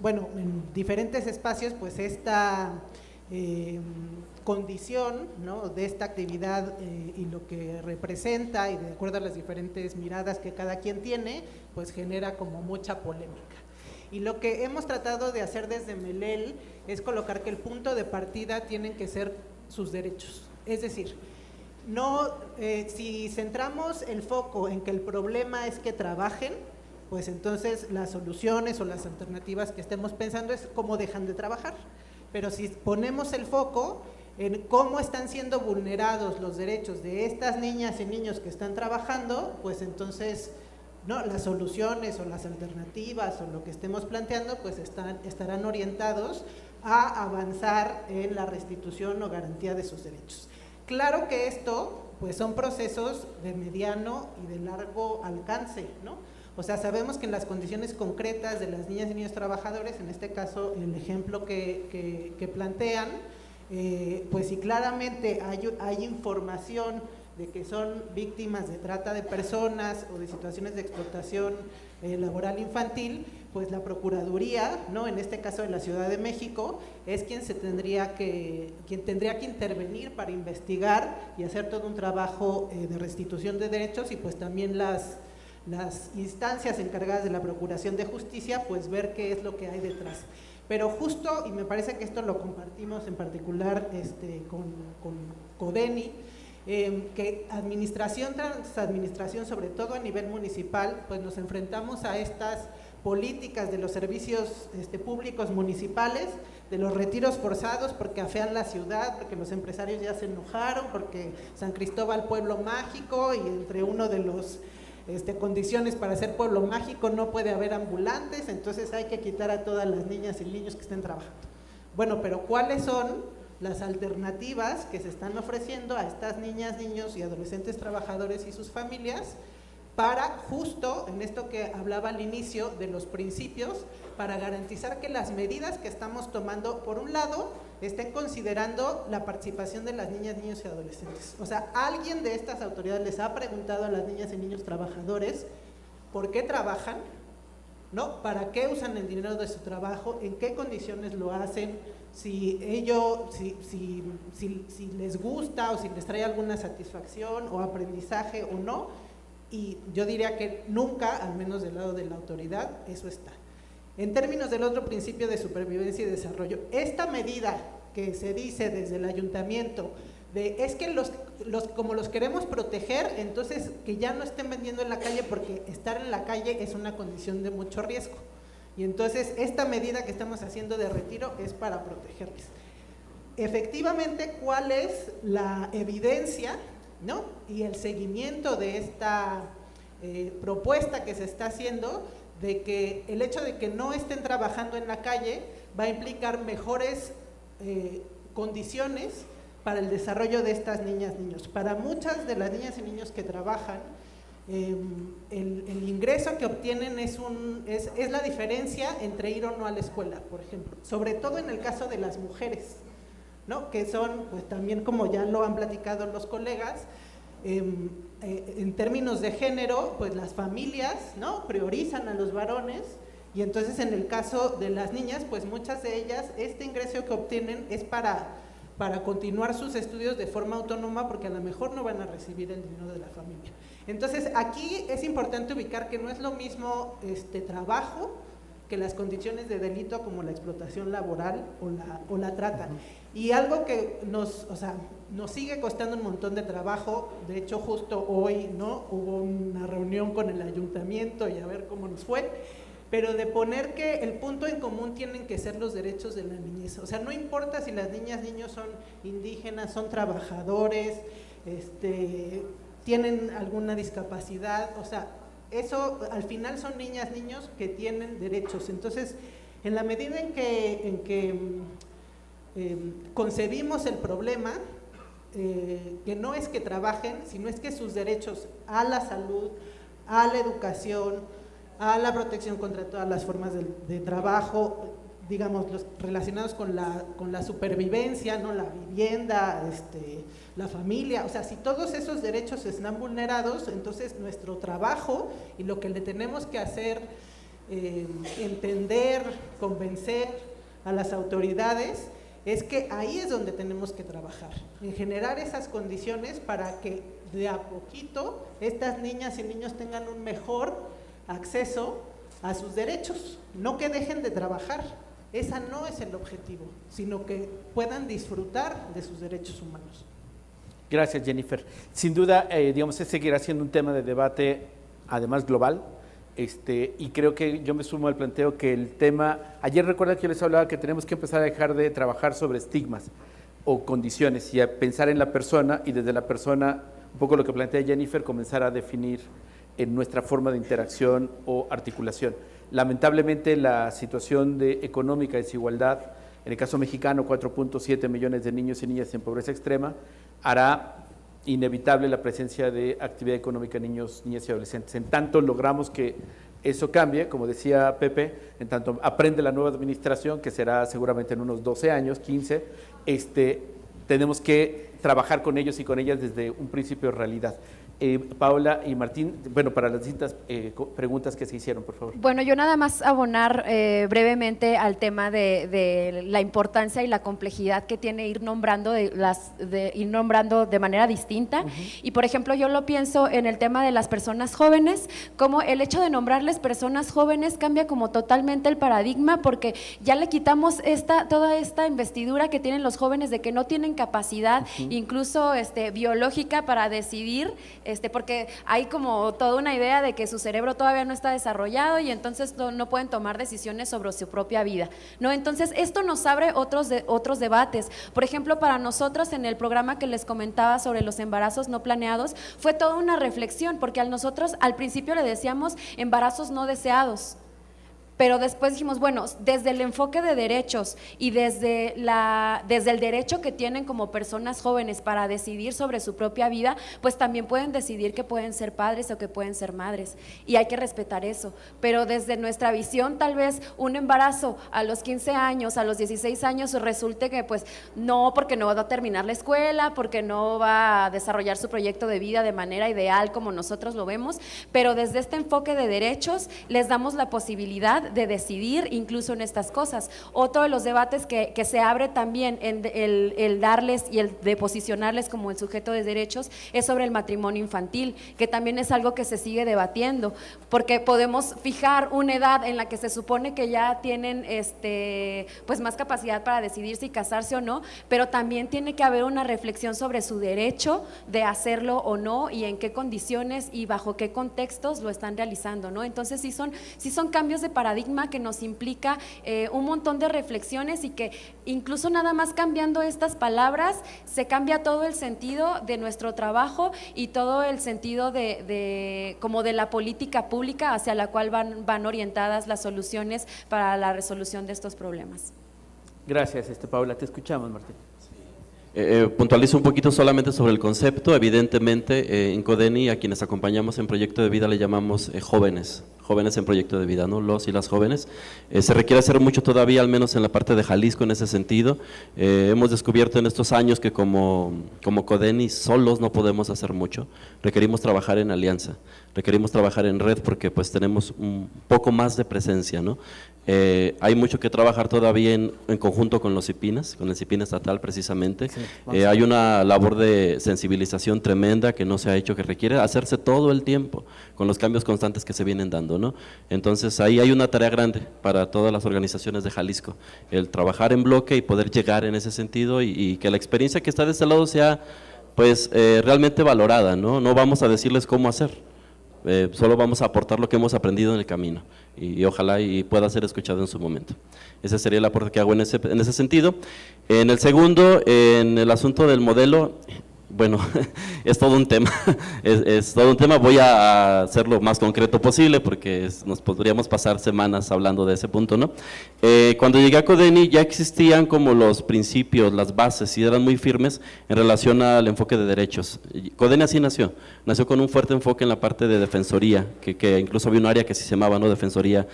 S4: bueno, en diferentes espacios, pues esta condición, ¿no?, de esta actividad y lo que representa, y de acuerdo a las diferentes miradas que cada quien tiene, pues genera como mucha polémica. Y lo que hemos tratado de hacer desde Melel es colocar que el punto de partida tienen que ser sus derechos. Es decir, no, si centramos el foco en que el problema es que trabajen, pues entonces las soluciones o las alternativas que estemos pensando es cómo dejan de trabajar. Pero si ponemos el foco en cómo están siendo vulnerados los derechos de estas niñas y niños que están trabajando, pues entonces no, las soluciones o las alternativas o lo que estemos planteando pues estarán orientados a avanzar en la restitución o garantía de sus derechos. Claro que esto pues son procesos de mediano y de largo alcance, ¿no? O sea, sabemos que en las condiciones concretas de las niñas y niños trabajadores, en este caso el ejemplo que plantean, pues si claramente hay información de que son víctimas de trata de personas o de situaciones de explotación laboral infantil, pues la Procuraduría, ¿no?, en este caso de la Ciudad de México, es quien tendría que intervenir para investigar y hacer todo un trabajo de restitución de derechos, y pues también las instancias encargadas de la Procuración de Justicia, pues ver qué es lo que hay detrás. Pero justo, y me parece que esto lo compartimos en particular con CODENI, que administración tras administración, sobre todo a nivel municipal, pues nos enfrentamos a estas políticas de los servicios públicos municipales, de los retiros forzados porque afean la ciudad, porque los empresarios ya se enojaron, porque San Cristóbal, pueblo mágico, y entre uno de los condiciones para ser pueblo mágico no puede haber ambulantes, entonces hay que quitar a todas las niñas y niños que estén trabajando. Bueno, pero ¿cuáles son las alternativas que se están ofreciendo a estas niñas, niños y adolescentes trabajadores y sus familias para justo en esto que hablaba al inicio de los principios, para garantizar que las medidas que estamos tomando, por un lado, estén considerando la participación de las niñas, niños y adolescentes? O sea, ¿alguien de estas autoridades les ha preguntado a las niñas y niños trabajadores por qué trabajan? ¿No? ¿Para qué usan el dinero de su trabajo? ¿En qué condiciones lo hacen? Si les gusta o si les trae alguna satisfacción o aprendizaje o no. Y yo diría que nunca, al menos del lado de la autoridad, eso está. En términos del otro principio de supervivencia y desarrollo, esta medida que se dice desde el ayuntamiento, es que como los queremos proteger, entonces que ya no estén vendiendo en la calle, porque estar en la calle es una condición de mucho riesgo. Y entonces esta medida que estamos haciendo de retiro es para protegerles. Efectivamente, ¿cuál es la evidencia, ¿no?, y el seguimiento de esta propuesta que se está haciendo, de que el hecho de que no estén trabajando en la calle va a implicar mejores condiciones para el desarrollo de estas niñas, niños? Para muchas de las niñas y niños que trabajan, el ingreso que obtienen es la diferencia entre ir o no a la escuela, por ejemplo, sobre todo en el caso de las mujeres, ¿no? Que son, pues también como ya lo han platicado los colegas, en términos de género, pues las familias, ¿no?, priorizan a los varones, y entonces en el caso de las niñas, pues muchas de ellas, este ingreso que obtienen es para continuar sus estudios de forma autónoma, porque a lo mejor no van a recibir el dinero de la familia. Entonces aquí es importante ubicar que no es lo mismo trabajo que las condiciones de delito como la explotación laboral o la trata. Y algo que nos sigue costando un montón de trabajo, de hecho justo hoy, ¿no?, hubo una reunión con el ayuntamiento y a ver cómo nos fue, pero de poner que el punto en común tienen que ser los derechos de la niñez. O sea, no importa si las niñas, niños son indígenas, son trabajadores, tienen alguna discapacidad, o sea, eso al final son niñas, niños que tienen derechos. Entonces, en la medida en que concebimos el problema, que no es que trabajen, sino es que sus derechos a la salud, a la educación, a la protección contra todas las formas de trabajo, digamos, los relacionados con la supervivencia, ¿no?, la vivienda, la familia, o sea, si todos esos derechos están vulnerados, entonces nuestro trabajo y lo que le tenemos que hacer, entender, convencer a las autoridades, es que ahí es donde tenemos que trabajar, en generar esas condiciones para que de a poquito estas niñas y niños tengan un mejor acceso a sus derechos, no que dejen de trabajar, esa no es el objetivo, sino que puedan disfrutar de sus derechos humanos.
S3: Gracias, Jennifer. Sin duda, digamos, es seguir haciendo un tema de debate, además global, y creo que yo me sumo al planteo que el tema, ayer recuerda que yo les hablaba que tenemos que empezar a dejar de trabajar sobre estigmas o condiciones y a pensar en la persona, y desde la persona, un poco lo que plantea Jennifer, comenzar a definir en nuestra forma de interacción o articulación. Lamentablemente la situación de económica desigualdad, en el caso mexicano 4.7 millones de niños y niñas en pobreza extrema, hará inevitable la presencia de actividad económica en niños, niñas y adolescentes. En tanto logramos que eso cambie, como decía Pepe, en tanto aprende la nueva administración, que será seguramente en unos 12 años, 15, tenemos que trabajar con ellos y con ellas desde un principio de realidad. Paola y Martín, bueno, para las distintas preguntas que se hicieron, por favor.
S5: Bueno, yo nada más abonar brevemente al tema de la importancia y la complejidad que tiene ir nombrando de manera distinta. Y por ejemplo, yo lo pienso en el tema de las personas jóvenes, como el hecho de nombrarles personas jóvenes cambia como totalmente el paradigma, porque ya le quitamos toda esta investidura que tienen los jóvenes de que no tienen capacidad, incluso biológica, para decidir. Porque hay como toda una idea de que su cerebro todavía no está desarrollado y entonces no pueden tomar decisiones sobre su propia vida, ¿no? Entonces esto nos abre otros debates. Por ejemplo, para nosotros en el programa que les comentaba sobre los embarazos no planeados, fue toda una reflexión, porque nosotros al principio le decíamos embarazos no deseados, pero después dijimos, bueno, desde el enfoque de derechos y desde el derecho que tienen como personas jóvenes para decidir sobre su propia vida, pues también pueden decidir que pueden ser padres o que pueden ser madres, y hay que respetar eso. Pero desde nuestra visión, tal vez un embarazo a los 15 años, a los 16 años, resulte que pues no, porque no va a terminar la escuela, porque no va a desarrollar su proyecto de vida de manera ideal como nosotros lo vemos, pero desde este enfoque de derechos les damos la posibilidad de decidir incluso en estas cosas. Otro de los debates que se abre también en el darles y el de posicionarles como el sujeto de derechos es sobre el matrimonio infantil, que también es algo que se sigue debatiendo, porque podemos fijar una edad en la que se supone que ya tienen pues más capacidad para decidir si casarse o no, pero también tiene que haber una reflexión sobre su derecho de hacerlo o no, y en qué condiciones y bajo qué contextos lo están realizando, ¿no? Entonces sí son cambios de paradigma que nos implica un montón de reflexiones, y que incluso nada más cambiando estas palabras se cambia todo el sentido de nuestro trabajo y todo el sentido como de la política pública hacia la cual van orientadas las soluciones para la resolución de estos problemas.
S3: Gracias, Paula. Te escuchamos, Martín.
S6: Puntualizo un poquito solamente sobre el concepto. Evidentemente, en Codeni, a quienes acompañamos en Proyecto de Vida le llamamos jóvenes en Proyecto de Vida, ¿no? Los y las jóvenes. Se requiere hacer mucho todavía, al menos en la parte de Jalisco, en ese sentido. Hemos descubierto en estos años que como Codeni solos no podemos hacer mucho. Requerimos trabajar en alianza, requerimos trabajar en red porque pues tenemos un poco más de presencia, ¿no? Hay mucho que trabajar todavía en conjunto con los CIPINAS, con el CIPINA estatal precisamente. Sí, hay una labor de sensibilización tremenda que no se ha hecho, que requiere hacerse todo el tiempo con los cambios constantes que se vienen dando, ¿no? Entonces ahí hay una tarea grande para todas las organizaciones de Jalisco, el trabajar en bloque y poder llegar en ese sentido y que la experiencia que está de este lado sea pues realmente valorada, ¿no? No vamos a decirles cómo hacer. Solo vamos a aportar lo que hemos aprendido en el camino y ojalá y pueda ser escuchado en su momento. Ese sería el aporte que hago en ese sentido. En el segundo, en el asunto del modelo, bueno, es todo un tema, es todo un tema. Voy a hacer lo más concreto posible porque nos podríamos pasar semanas hablando de ese punto, ¿no? Cuando llegué a Codeni ya existían como los principios, las bases y eran muy firmes en relación al enfoque de derechos. Codeni así nació con un fuerte enfoque en la parte de defensoría, que incluso había un área que se llamaba, ¿no?, defensoría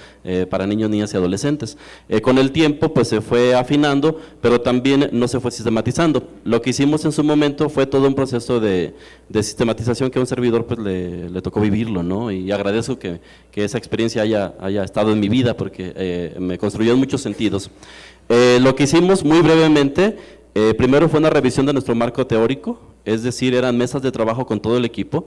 S6: para niños, niñas y adolescentes. Con el tiempo pues se fue afinando, pero también no se fue sistematizando. Lo que hicimos en su momento fue todo un proceso de sistematización que a un servidor pues le tocó vivirlo, ¿no? Y agradezco que esa experiencia haya estado en mi vida porque me construyó en muchos sentidos. Lo que hicimos muy brevemente, primero fue una revisión de nuestro marco teórico, es decir, eran mesas de trabajo con todo el equipo,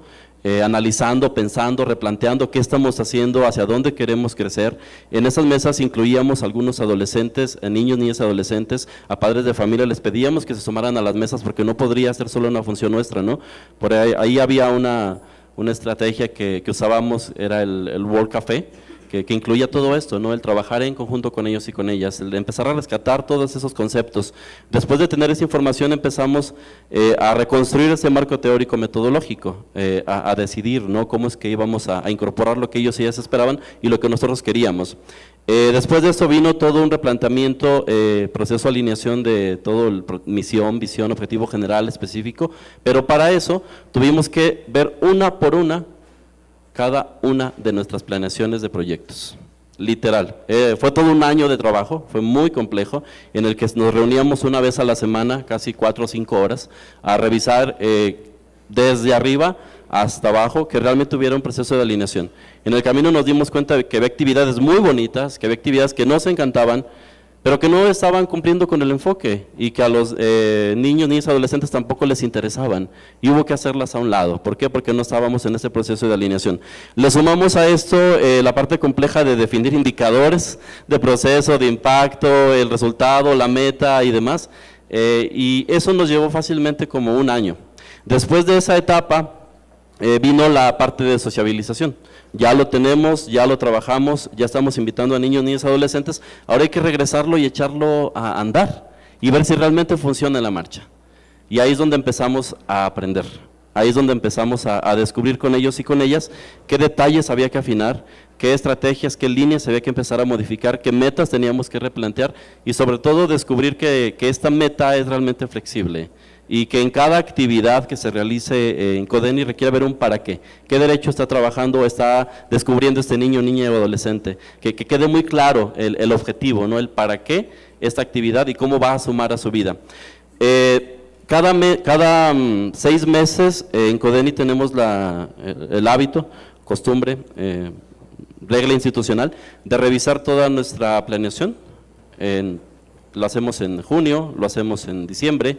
S6: analizando, pensando, replanteando qué estamos haciendo, hacia dónde queremos crecer. En esas mesas incluíamos algunos adolescentes, niños, niñas y adolescentes, a padres de familia les pedíamos que se sumaran a las mesas porque no podría ser solo una función nuestra, ¿no? Por ahí había una estrategia que usábamos, era el World Café, que incluía todo esto, ¿no? El trabajar en conjunto con ellos y con ellas, el empezar a rescatar todos esos conceptos. Después de tener esa información empezamos a reconstruir ese marco teórico metodológico, a decidir, ¿no?, cómo es que íbamos a incorporar lo que ellos y ellas esperaban y lo que nosotros queríamos. Después de esto vino todo un replanteamiento, proceso de alineación de todo el misión, visión, objetivo general específico, pero para eso tuvimos que ver una por una cada una de nuestras planeaciones de proyectos, literal. Fue todo un año de trabajo, fue muy complejo, en el que nos reuníamos una vez a la semana, casi 4 o 5 horas, a revisar desde arriba hasta abajo, que realmente hubiera un proceso de alineación. En el camino nos dimos cuenta de que había actividades muy bonitas, que había actividades que nos encantaban, pero que no estaban cumpliendo con el enfoque y que a los niños, niñas y adolescentes tampoco les interesaban y hubo que hacerlas a un lado. ¿Por qué? Porque no estábamos en ese proceso de alineación. Le sumamos a esto la parte compleja de definir indicadores de proceso, de impacto, el resultado, la meta y demás, y eso nos llevó fácilmente como un año. Después de esa etapa vino la parte de sociabilización. Ya lo tenemos, ya lo trabajamos, ya estamos invitando a niños, niñas y adolescentes, ahora hay que regresarlo y echarlo a andar y ver si realmente funciona en la marcha. Y ahí es donde empezamos a aprender, ahí es donde empezamos a descubrir con ellos y con ellas qué detalles había que afinar, qué estrategias, qué líneas había que empezar a modificar, qué metas teníamos que replantear y sobre todo descubrir que esta meta es realmente flexible. Y que en cada actividad que se realice en Codeni requiere ver un para qué derecho está trabajando o está descubriendo este niño, niña o adolescente, que quede muy claro el objetivo, ¿no?, el para qué esta actividad y cómo va a sumar a su vida. Cada 6 meses en Codeni tenemos el hábito, costumbre, regla institucional de revisar toda nuestra planeación. Lo hacemos en junio, lo hacemos en diciembre,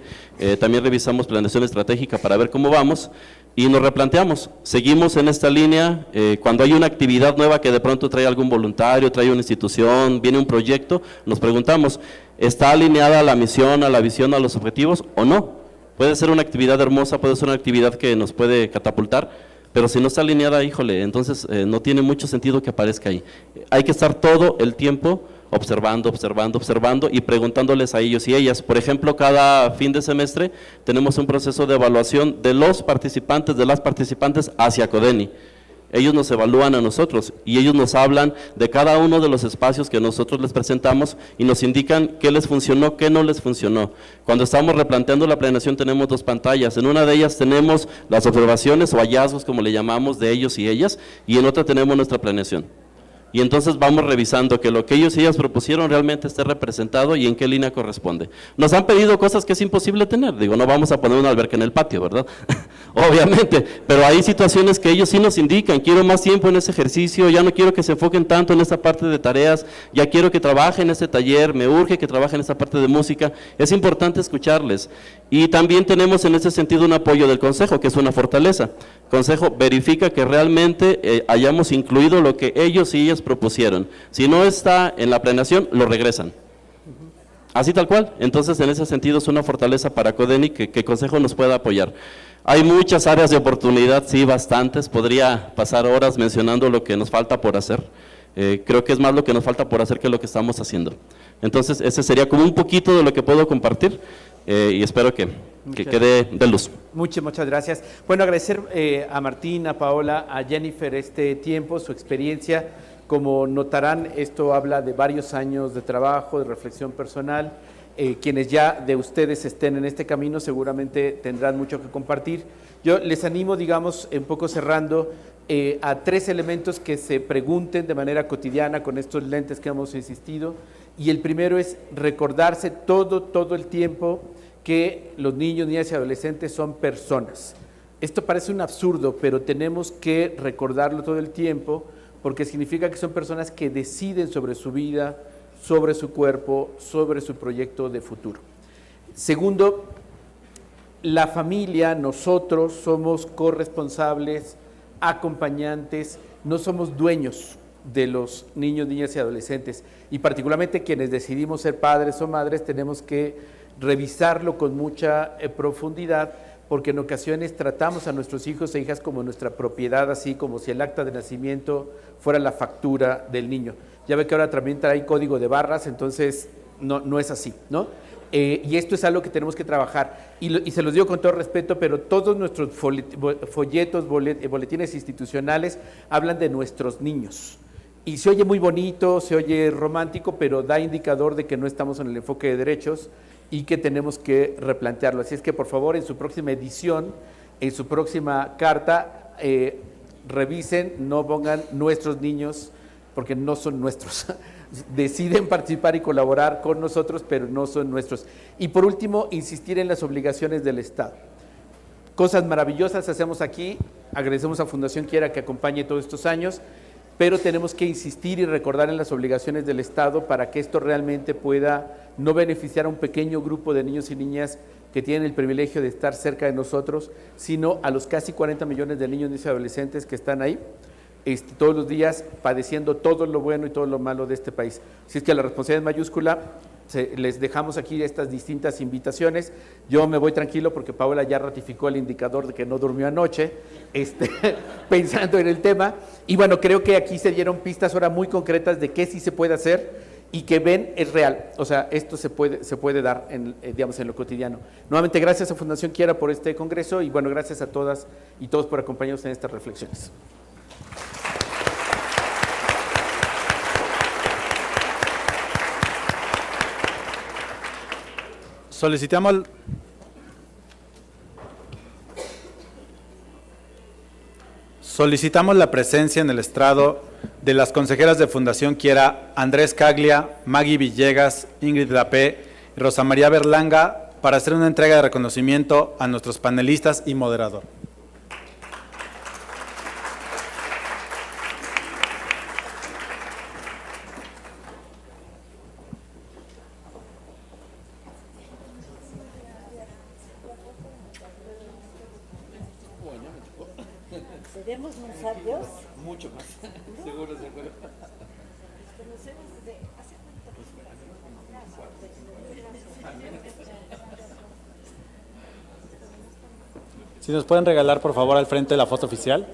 S6: también revisamos planeación estratégica para ver cómo vamos y nos replanteamos, seguimos en esta línea, cuando hay una actividad nueva que de pronto trae algún voluntario, trae una institución, viene un proyecto, nos preguntamos, ¿está alineada a la misión, a la visión, a los objetivos o no? Puede ser una actividad hermosa, puede ser una actividad que nos puede catapultar, pero si no está alineada, híjole, entonces no tiene mucho sentido que aparezca ahí. Hay que estar todo el tiempo observando y preguntándoles a ellos y ellas. Por ejemplo, cada fin de semestre tenemos un proceso de evaluación de los participantes, de las participantes hacia Codeni. ellos nos evalúan a nosotros y ellos nos hablan de cada uno de los espacios que nosotros les presentamos y nos indican qué les funcionó, qué no les funcionó. Cuando estamos replanteando la planeación tenemos 2 pantallas, en una de ellas tenemos las observaciones o hallazgos, como le llamamos, de ellos y ellas, y en otra tenemos nuestra planeación. Y entonces vamos revisando que lo que ellos y ellas propusieron realmente esté representado y en qué línea corresponde. Nos han pedido cosas que es imposible tener, digo, no vamos a poner una alberca en el patio, ¿verdad? Obviamente, pero hay situaciones que ellos sí nos indican, quiero más tiempo en ese ejercicio, ya no quiero que se enfoquen tanto en esta parte de tareas, ya quiero que trabajen en este taller, me urge que trabajen en esta parte de música, es importante escucharles. Y también tenemos en ese sentido un apoyo del Consejo, que es una fortaleza. Consejo verifica que realmente hayamos incluido lo que ellos y ellas propusieron. Si no está en la planeación, lo regresan. Así tal cual. Entonces, en ese sentido es una fortaleza para Codeni que el Consejo nos pueda apoyar. Hay muchas áreas de oportunidad, sí, bastantes. Podría pasar horas mencionando lo que nos falta por hacer. Creo que es más lo que nos falta por hacer que lo que estamos haciendo. Entonces, ese sería como un poquito de lo que puedo compartir y espero que quede de luz.
S3: Muchas gracias. Bueno, agradecer a Martín, a Paola, a Jennifer este tiempo, su experiencia. Como notarán, esto habla de varios años de trabajo, de reflexión personal. Quienes ya de ustedes estén en este camino seguramente tendrán mucho que compartir. Yo les animo, digamos, un poco cerrando, a 3 elementos que se pregunten de manera cotidiana con estos lentes que hemos insistido. Y el primero es recordarse todo el tiempo que los niños, niñas y adolescentes son personas. Esto parece un absurdo, pero tenemos que recordarlo todo el tiempo porque significa que son personas que deciden sobre su vida, sobre su cuerpo, sobre su proyecto de futuro. Segundo, la familia, nosotros somos corresponsables, acompañantes, no somos dueños de los niños, niñas y adolescentes. Y particularmente quienes decidimos ser padres o madres tenemos que revisarlo con mucha profundidad, porque en ocasiones tratamos a nuestros hijos e hijas como nuestra propiedad, así como si el acta de nacimiento fuera la factura del niño. Ya ve que ahora también trae código de barras, entonces no es así, ¿no? Y esto es algo que tenemos que trabajar. Y se los digo con todo respeto, pero todos nuestros folletos, boletines institucionales hablan de nuestros niños. Y se oye muy bonito, se oye romántico, pero da indicador de que no estamos en el enfoque de derechos y que tenemos que replantearlo. Así es que, por favor, en su próxima edición, en su próxima carta, revisen, no pongan nuestros niños, porque no son nuestros. Deciden participar y colaborar con nosotros, pero no son nuestros. Y por último, insistir en las obligaciones del Estado. Cosas maravillosas hacemos aquí, agradecemos a Fundación Quiera que acompañe todos estos años, pero tenemos que insistir y recordar en las obligaciones del Estado para que esto realmente pueda no beneficiar a un pequeño grupo de niños y niñas que tienen el privilegio de estar cerca de nosotros, sino a los casi 40 millones de niños, niñas y adolescentes que están ahí, todos los días padeciendo todo lo bueno y todo lo malo de este país. Así es que la responsabilidad es mayúscula. Les dejamos aquí estas distintas invitaciones. Yo me voy tranquilo porque Paola ya ratificó el indicador de que no durmió anoche, pensando en el tema. Y bueno, creo que aquí se dieron pistas ahora muy concretas de qué sí se puede hacer y que ven es real. O sea, esto se puede dar digamos, en lo cotidiano. Nuevamente, gracias a Fundación Quiera por este congreso y bueno, gracias a todas y todos por acompañarnos en estas reflexiones.
S1: Solicitamos la presencia en el estrado de las consejeras de Fundación Quiera, Andrés Caglia, Maggie Villegas, Ingrid Lapé y Rosa María Berlanga, para hacer una entrega de reconocimiento a nuestros panelistas y moderador.
S10: ¿Seremos muy sabios?
S3: Mucho más, seguro.
S1: Si nos pueden regalar, por favor, al frente la foto oficial.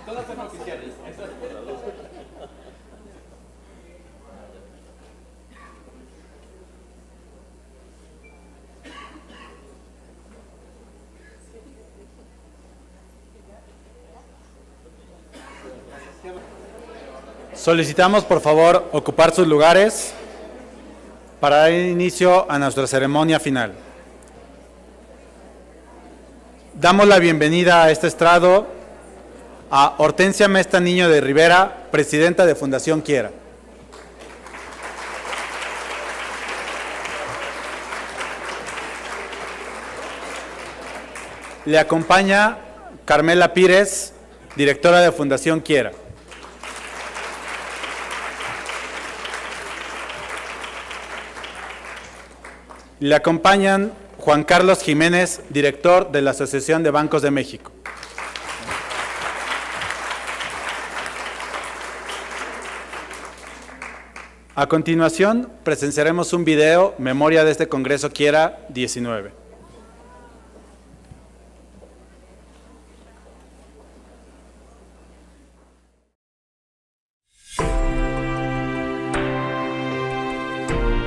S3: Todas son oficiales.
S1: Solicitamos, por favor, ocupar sus lugares para dar inicio a nuestra ceremonia final. Damos la bienvenida a este estrado a Hortensia Mesta Niño de Rivera, presidenta de Fundación Quiera. Le acompaña Carmela Pires, directora de Fundación Quiera. Le acompañan Juan Carlos Jiménez, director de la Asociación de Bancos de México. A continuación, presenciaremos un video Memoria de este Congreso Quiera 19.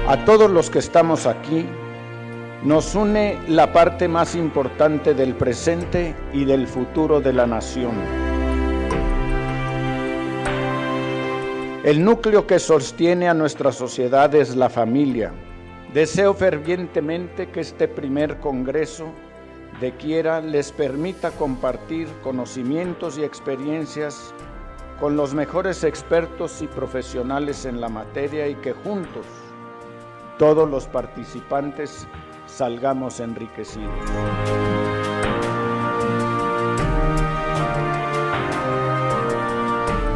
S11: A todos los que estamos aquí, nos une la parte más importante del presente y del futuro de la nación. El núcleo que sostiene a nuestra sociedad es la familia. Deseo fervientemente que este primer congreso de Quiera les permita compartir conocimientos y experiencias con los mejores expertos y profesionales en la materia y que juntos, todos los participantes, salgamos enriquecidos.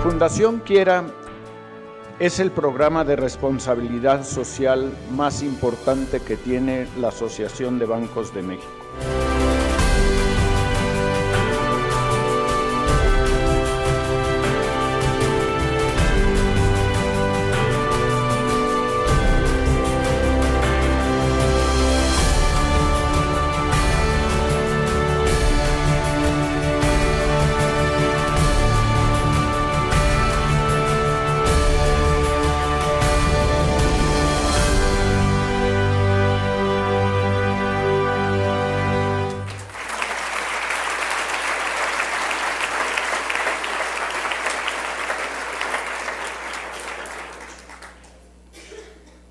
S11: Fundación Quiera es el programa de responsabilidad social más importante que tiene la Asociación de Bancos de México.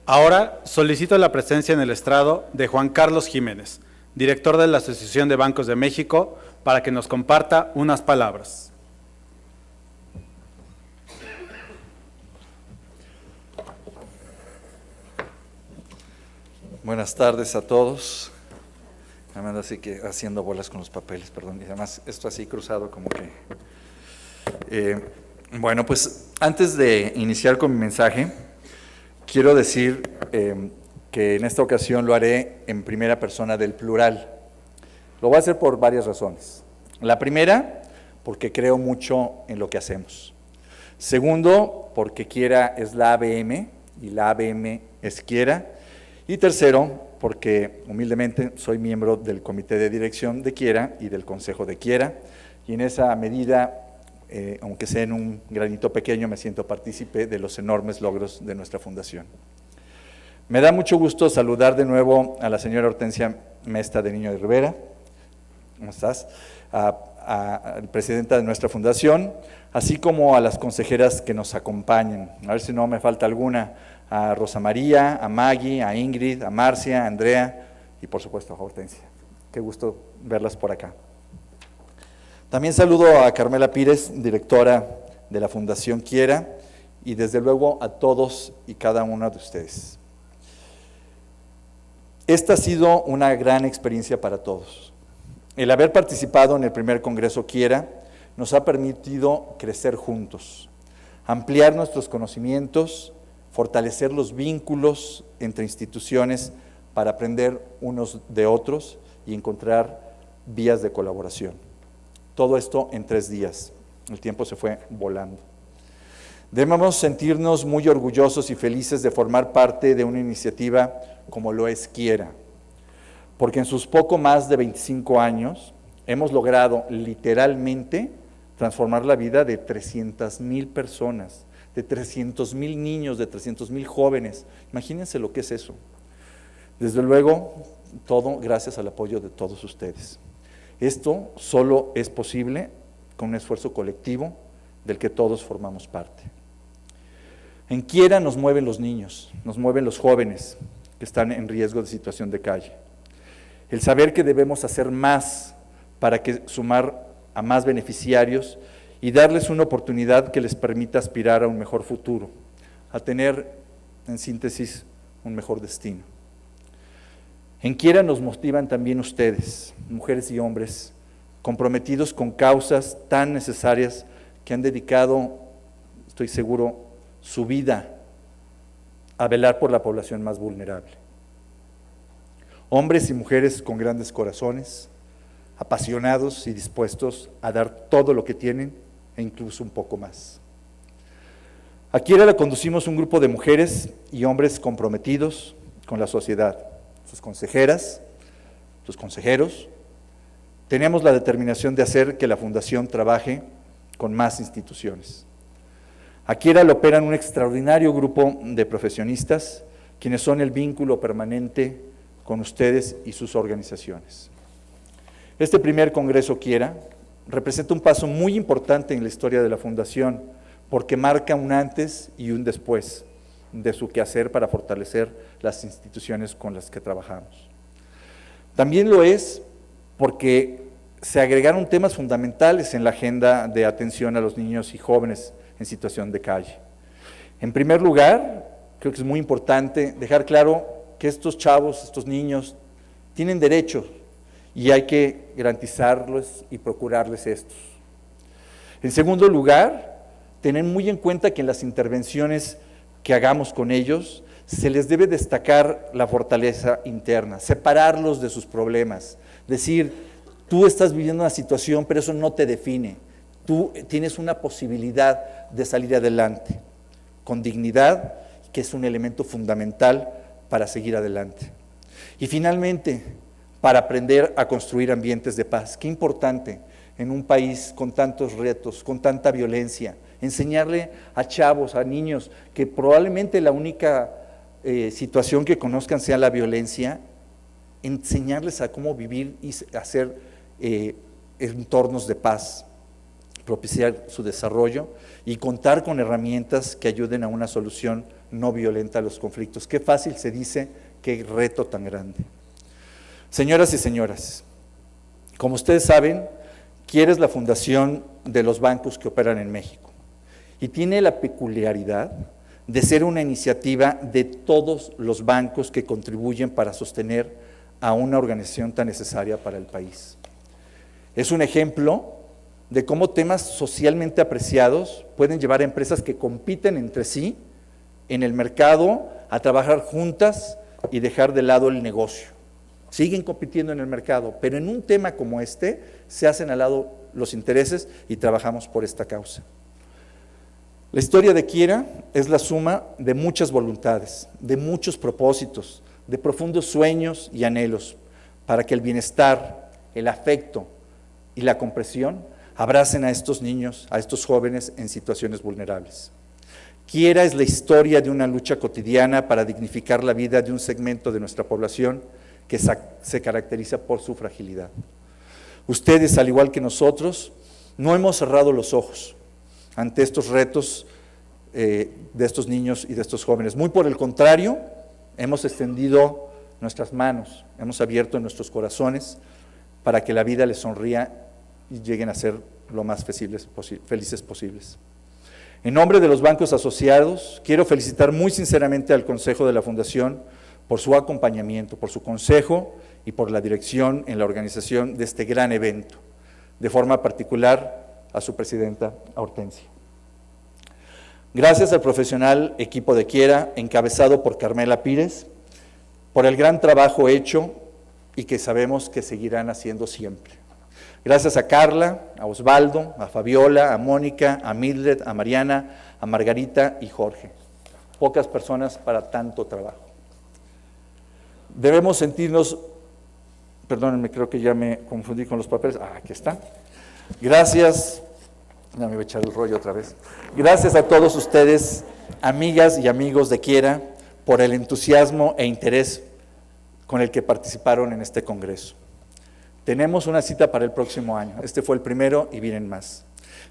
S1: Ahora solicito la presencia en el estrado de Juan Carlos Jiménez, director de la Asociación de Bancos de México, para que nos comparta unas palabras.
S12: Buenas tardes a todos. Amanda, así que haciendo bolas con los papeles, perdón, y además esto así cruzado como que… bueno, pues antes de iniciar con mi mensaje, quiero decir que en esta ocasión lo haré en primera persona del plural. Lo voy a hacer por varias razones. La primera, porque creo mucho en lo que hacemos. Segundo, porque Quiera es la ABM y la ABM es Quiera. Y tercero, porque humildemente soy miembro del comité de dirección de Quiera y del consejo de Quiera. Y en esa medida, aunque sea en un granito pequeño, me siento partícipe de los enormes logros de nuestra fundación. Me da mucho gusto saludar de nuevo a la señora Hortensia Mesta de Niño de Rivera, ¿cómo estás? A la presidenta de nuestra fundación, así como a las consejeras que nos acompañan, a ver si no me falta alguna, a Rosa María, a Maggie, a Ingrid, a Marcia, a Andrea y por supuesto a Hortensia. Qué gusto verlas por acá. También saludo a Carmela Pires, directora de la Fundación Quiera, y desde luego a todos y cada uno de ustedes. Esta ha sido una gran experiencia para todos. El haber participado en el primer Congreso Quiera nos ha permitido crecer juntos, ampliar nuestros conocimientos, fortalecer los vínculos entre instituciones para aprender unos de otros y encontrar vías de colaboración. Todo esto en 3 días. El tiempo se fue volando. Debemos sentirnos muy orgullosos y felices de formar parte de una iniciativa como lo es Quiera, porque en sus poco más de 25 años hemos logrado literalmente transformar la vida de 300,000 personas, de 300,000 niños, de 300,000 jóvenes. Imagínense lo que es eso. Desde luego, todo gracias al apoyo de todos ustedes. Esto solo es posible con un esfuerzo colectivo del que todos formamos parte. En Quiera nos mueven los niños, nos mueven los jóvenes que están en riesgo de situación de calle. El saber que debemos hacer más para sumar a más beneficiarios y darles una oportunidad que les permita aspirar a un mejor futuro, a tener, en síntesis, un mejor destino. En Quiera nos motivan también ustedes, mujeres y hombres, comprometidos con causas tan necesarias que han dedicado, estoy seguro, su vida a velar por la población más vulnerable. Hombres y mujeres con grandes corazones, apasionados y dispuestos a dar todo lo que tienen e incluso un poco más. A Quiera la conducimos un grupo de mujeres y hombres comprometidos con la sociedad, sus consejeras, sus consejeros. Tenemos la determinación de hacer que la Fundación trabaje con más instituciones. A Quiera lo operan un extraordinario grupo de profesionistas, quienes son el vínculo permanente con ustedes y sus organizaciones. Este primer Congreso Quiera representa un paso muy importante en la historia de la Fundación, porque marca un antes y un después de su quehacer para fortalecer las instituciones con las que trabajamos. También lo es porque se agregaron temas fundamentales en la agenda de atención a los niños y jóvenes en situación de calle. En primer lugar, creo que es muy importante dejar claro que estos chavos, estos niños, tienen derechos y hay que garantizarlos y procurarles estos. En segundo lugar, tener muy en cuenta que en las intervenciones que hagamos con ellos, se les debe destacar la fortaleza interna, separarlos de sus problemas, decir, tú estás viviendo una situación, pero eso no te define. Tú tienes una posibilidad de salir adelante, con dignidad, que es un elemento fundamental para seguir adelante. Y finalmente, para aprender a construir ambientes de paz. Qué importante en un país con tantos retos, con tanta violencia, enseñarle a chavos, a niños, que probablemente la única situación que conozcan sea la violencia, enseñarles a cómo vivir y hacer entornos de paz, propiciar su desarrollo y contar con herramientas que ayuden a una solución no violenta a los conflictos. Qué fácil se dice, qué reto tan grande. Señoras y señores, como ustedes saben, Quiera es la fundación de los bancos que operan en México y tiene la peculiaridad de ser una iniciativa de todos los bancos que contribuyen para sostener a una organización tan necesaria para el país. Es un ejemplo de cómo temas socialmente apreciados pueden llevar a empresas que compiten entre sí en el mercado a trabajar juntas y dejar de lado el negocio. Siguen compitiendo en el mercado, pero en un tema como este se hacen al lado los intereses y trabajamos por esta causa. La historia de Quiera es la suma de muchas voluntades, de muchos propósitos, de profundos sueños y anhelos para que el bienestar, el afecto y la comprensión abracen a estos niños, a estos jóvenes en situaciones vulnerables. Quiera es la historia de una lucha cotidiana para dignificar la vida de un segmento de nuestra población que se caracteriza por su fragilidad. Ustedes, al igual que nosotros, no hemos cerrado los ojos ante estos retos de estos niños y de estos jóvenes. Muy por el contrario, hemos extendido nuestras manos, hemos abierto nuestros corazones para que la vida les sonría y lleguen a ser lo más felices posibles. En nombre de los bancos asociados, quiero felicitar muy sinceramente al Consejo de la Fundación por su acompañamiento, por su consejo y por la dirección en la organización de este gran evento, de forma particular a su presidenta, Hortensia. Gracias al profesional equipo de Quiera, encabezado por Carmela Pires, por el gran trabajo hecho y que sabemos que seguirán haciendo siempre. Gracias a Carla, a Osvaldo, a Fabiola, a Mónica, a Mildred, a Mariana, a Margarita y Jorge. Pocas personas para tanto trabajo. Debemos sentirnos, perdónenme, creo que ya me confundí con los papeles. Aquí está. Gracias, ya me voy a echar el rollo otra vez. Gracias a todos ustedes, amigas y amigos de Quiera, por el entusiasmo e interés con el que participaron en este congreso. Tenemos una cita para el próximo año. Este fue el primero y vienen más.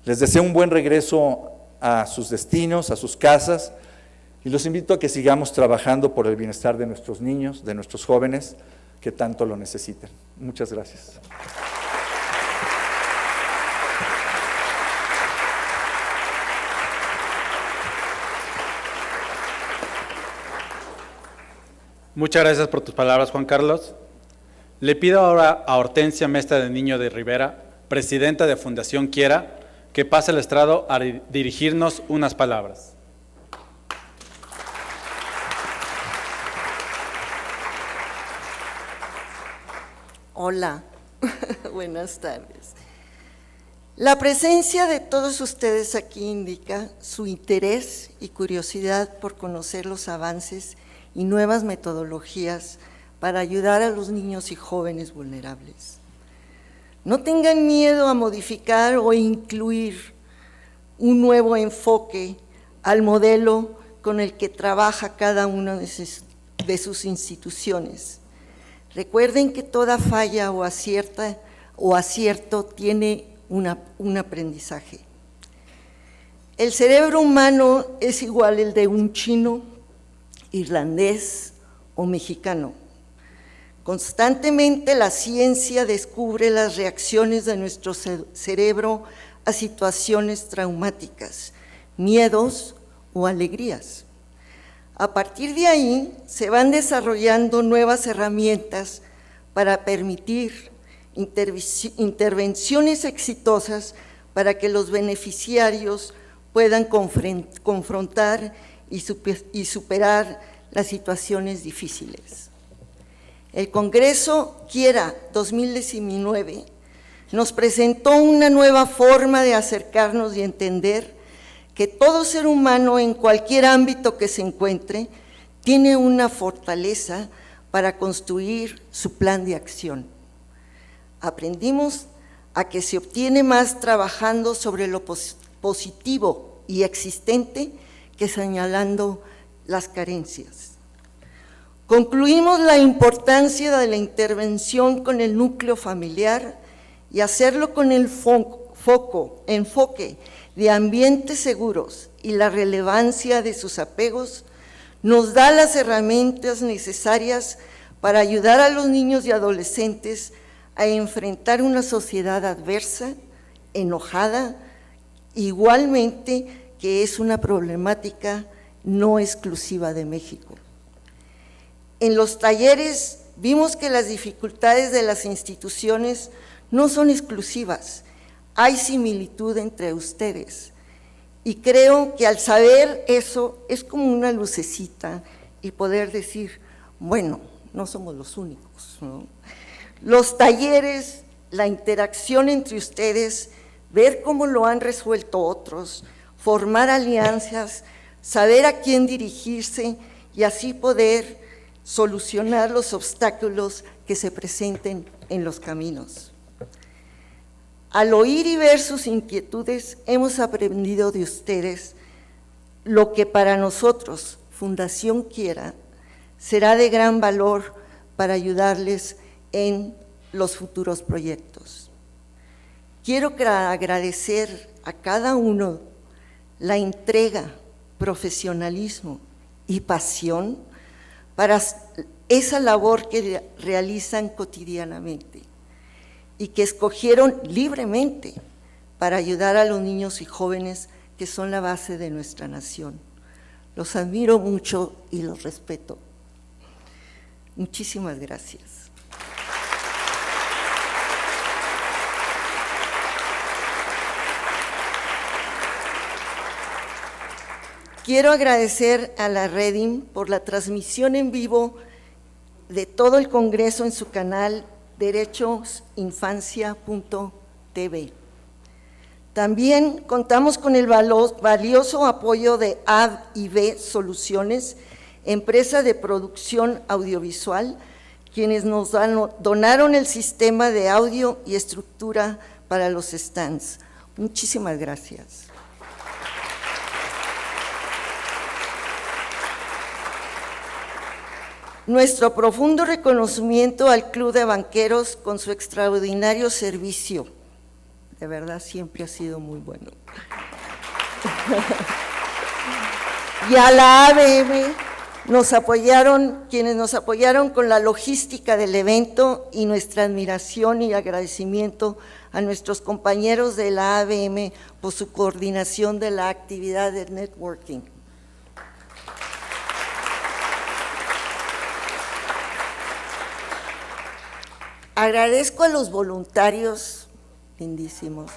S12: Les deseo un buen regreso a sus destinos, a sus casas, y los invito a que sigamos trabajando por el bienestar de nuestros niños, de nuestros jóvenes, que tanto lo necesitan. Muchas gracias.
S1: Muchas gracias por tus palabras, Juan Carlos. Le pido ahora a Hortensia Mestre de Niño de Rivera, presidenta de Fundación Quiera, que pase al estrado a dirigirnos unas palabras.
S10: Hola, buenas tardes. La presencia de todos ustedes aquí indica su interés y curiosidad por conocer los avances y nuevas metodologías para ayudar a los niños y jóvenes vulnerables. No tengan miedo a modificar o incluir un nuevo enfoque al modelo con el que trabaja cada una de sus instituciones. Recuerden que toda falla o acierto tiene un aprendizaje. El cerebro humano es igual al de un chino, irlandés o mexicano. Constantemente la ciencia descubre las reacciones de nuestro cerebro a situaciones traumáticas, miedos o alegrías. A partir de ahí se van desarrollando nuevas herramientas para permitir intervenciones exitosas para que los beneficiarios puedan confrontar y superar las situaciones difíciles. El Congreso Quiera 2019 nos presentó una nueva forma de acercarnos y entender que todo ser humano en cualquier ámbito que se encuentre tiene una fortaleza para construir su plan de acción. Aprendimos a que se obtiene más trabajando sobre lo positivo y existente que señalando las carencias. Concluimos la importancia de la intervención con el núcleo familiar y hacerlo con el enfoque de ambientes seguros y la relevancia de sus apegos nos da las herramientas necesarias para ayudar a los niños y adolescentes a enfrentar una sociedad adversa, enojada, igualmente que es una problemática no exclusiva de México. En los talleres vimos que las dificultades de las instituciones no son exclusivas, hay similitud entre ustedes. Y creo que al saber eso es como una lucecita y poder decir, bueno, no somos los únicos, ¿no? Los talleres, la interacción entre ustedes, ver cómo lo han resuelto otros, formar alianzas, saber a quién dirigirse y así poder solucionar los obstáculos que se presenten en los caminos. Al oír y ver sus inquietudes, hemos aprendido de ustedes lo que para nosotros, Fundación Quiera, será de gran valor para ayudarles en los futuros proyectos. Quiero agradecer a cada uno la entrega, profesionalismo y pasión para esa labor que realizan cotidianamente y que escogieron libremente para ayudar a los niños y jóvenes que son la base de nuestra nación. Los admiro mucho y los respeto. Muchísimas gracias. Quiero agradecer a la Redim por la transmisión en vivo de todo el Congreso en su canal derechosinfancia.tv. También contamos con el valioso apoyo de A&B Soluciones, empresa de producción audiovisual, quienes nos donaron el sistema de audio y estructura para los stands. Muchísimas gracias. Nuestro profundo reconocimiento al Club de Banqueros con su extraordinario servicio de verdad siempre ha sido muy bueno. Y a la ABM quienes nos apoyaron con la logística del evento, y nuestra admiración y agradecimiento a nuestros compañeros de la ABM por su coordinación de la actividad de networking. Agradezco a los voluntarios lindísimos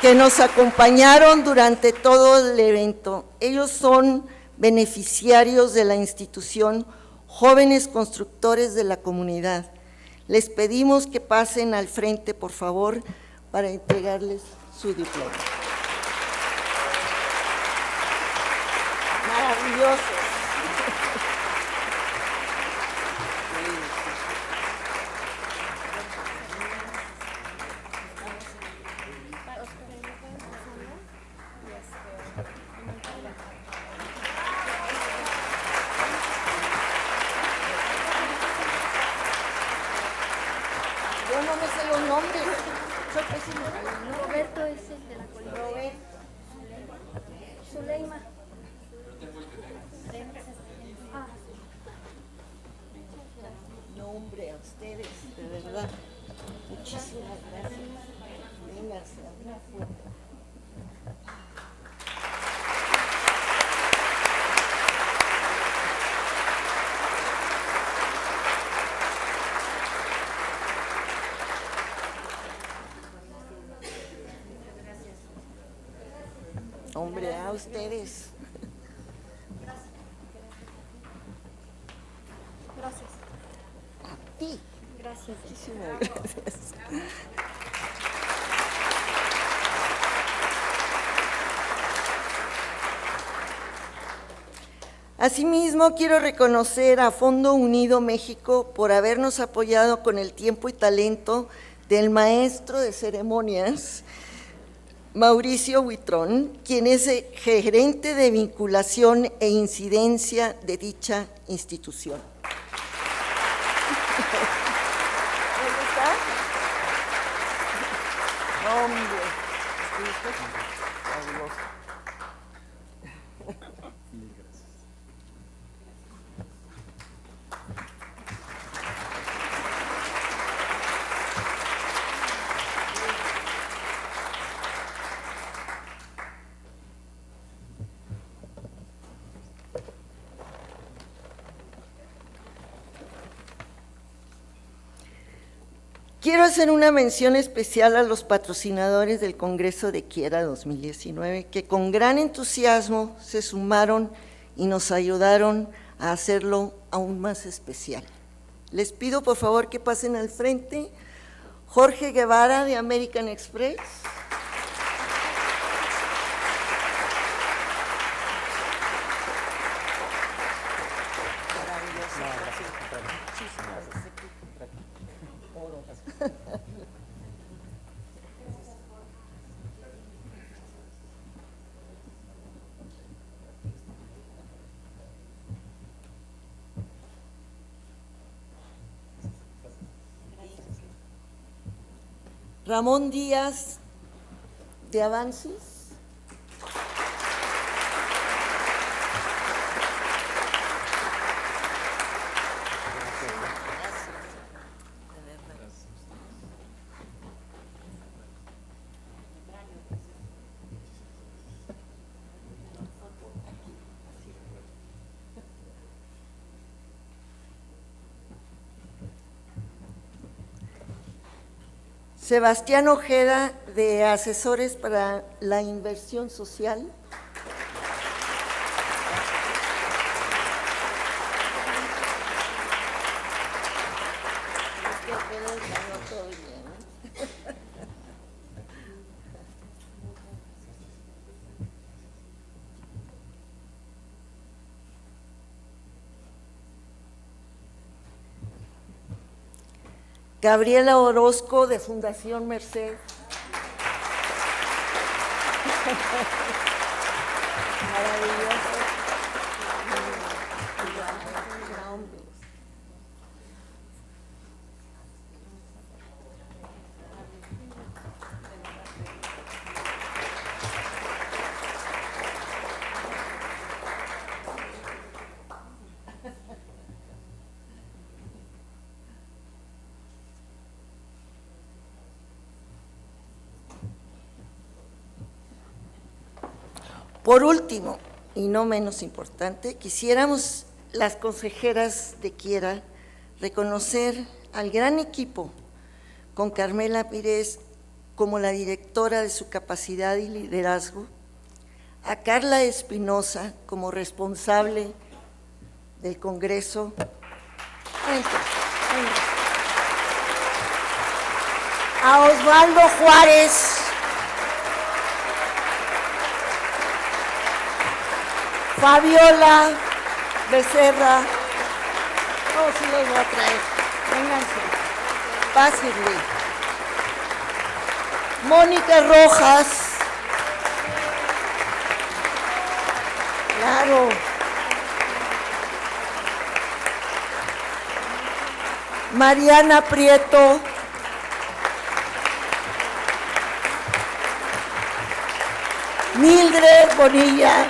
S10: que nos acompañaron durante todo el evento. Ellos son beneficiarios de la institución Jóvenes Constructores de la Comunidad. Les pedimos que pasen al frente, por favor, para entregarles su diploma. Maravillosos. Yo no me sé los nombres. Soy pésima.
S13: Roberto es el de la colina. Zuleima.
S10: No, hombre, a ustedes, de verdad. Muchísimas gracias. Vénganse, abran fuerte. Hombre, a ustedes.
S13: Gracias.
S10: A ti.
S13: Gracias.
S10: Muchísimas gracias. Asimismo, quiero reconocer a Fondo Unido México por habernos apoyado con el tiempo y talento del maestro de ceremonias, Mauricio Huitrón, quien es el gerente de vinculación e incidencia de dicha institución. ¿Dónde está? Hombre, fabuloso. Quiero hacer una mención especial a los patrocinadores del Congreso de Quiera 2019, que con gran entusiasmo se sumaron y nos ayudaron a hacerlo aún más especial. Les pido por favor que pasen al frente. Jorge Guevara de American Express. Ramón Díaz de Avances. Sebastián Ojeda, de Asesores para la Inversión Social. Gabriela Orozco, de Fundación Merced. Maravilloso. Por último, y no menos importante, quisiéramos las consejeras de Quiera reconocer al gran equipo con Carmela Pires como la directora de su capacidad y liderazgo, a Carla Espinosa como responsable del Congreso, a Osvaldo Juárez, Fabiola Becerra, sí los voy a traer, vénganse, pásenle, Mónica Rojas, claro, Mariana Prieto, Mildred Bonilla,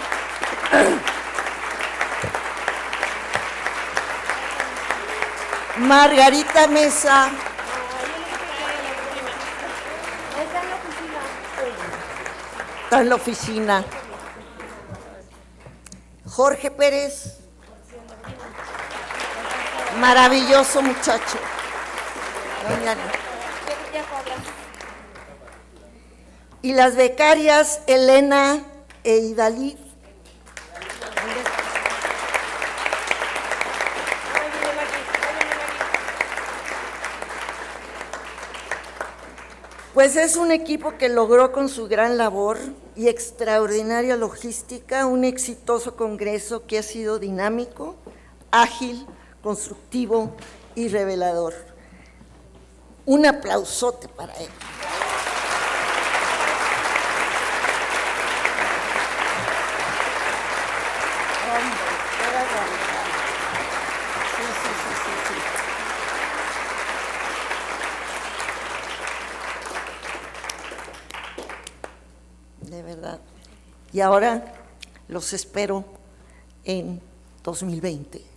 S10: Margarita Mesa, está en la oficina, Jorge Pérez, maravilloso muchacho, y las becarias Elena e Idalí. Pues es un equipo que logró con su gran labor y extraordinaria logística un exitoso congreso que ha sido dinámico, ágil, constructivo y revelador. Un aplausote para él. De verdad. Y ahora los espero en 2020.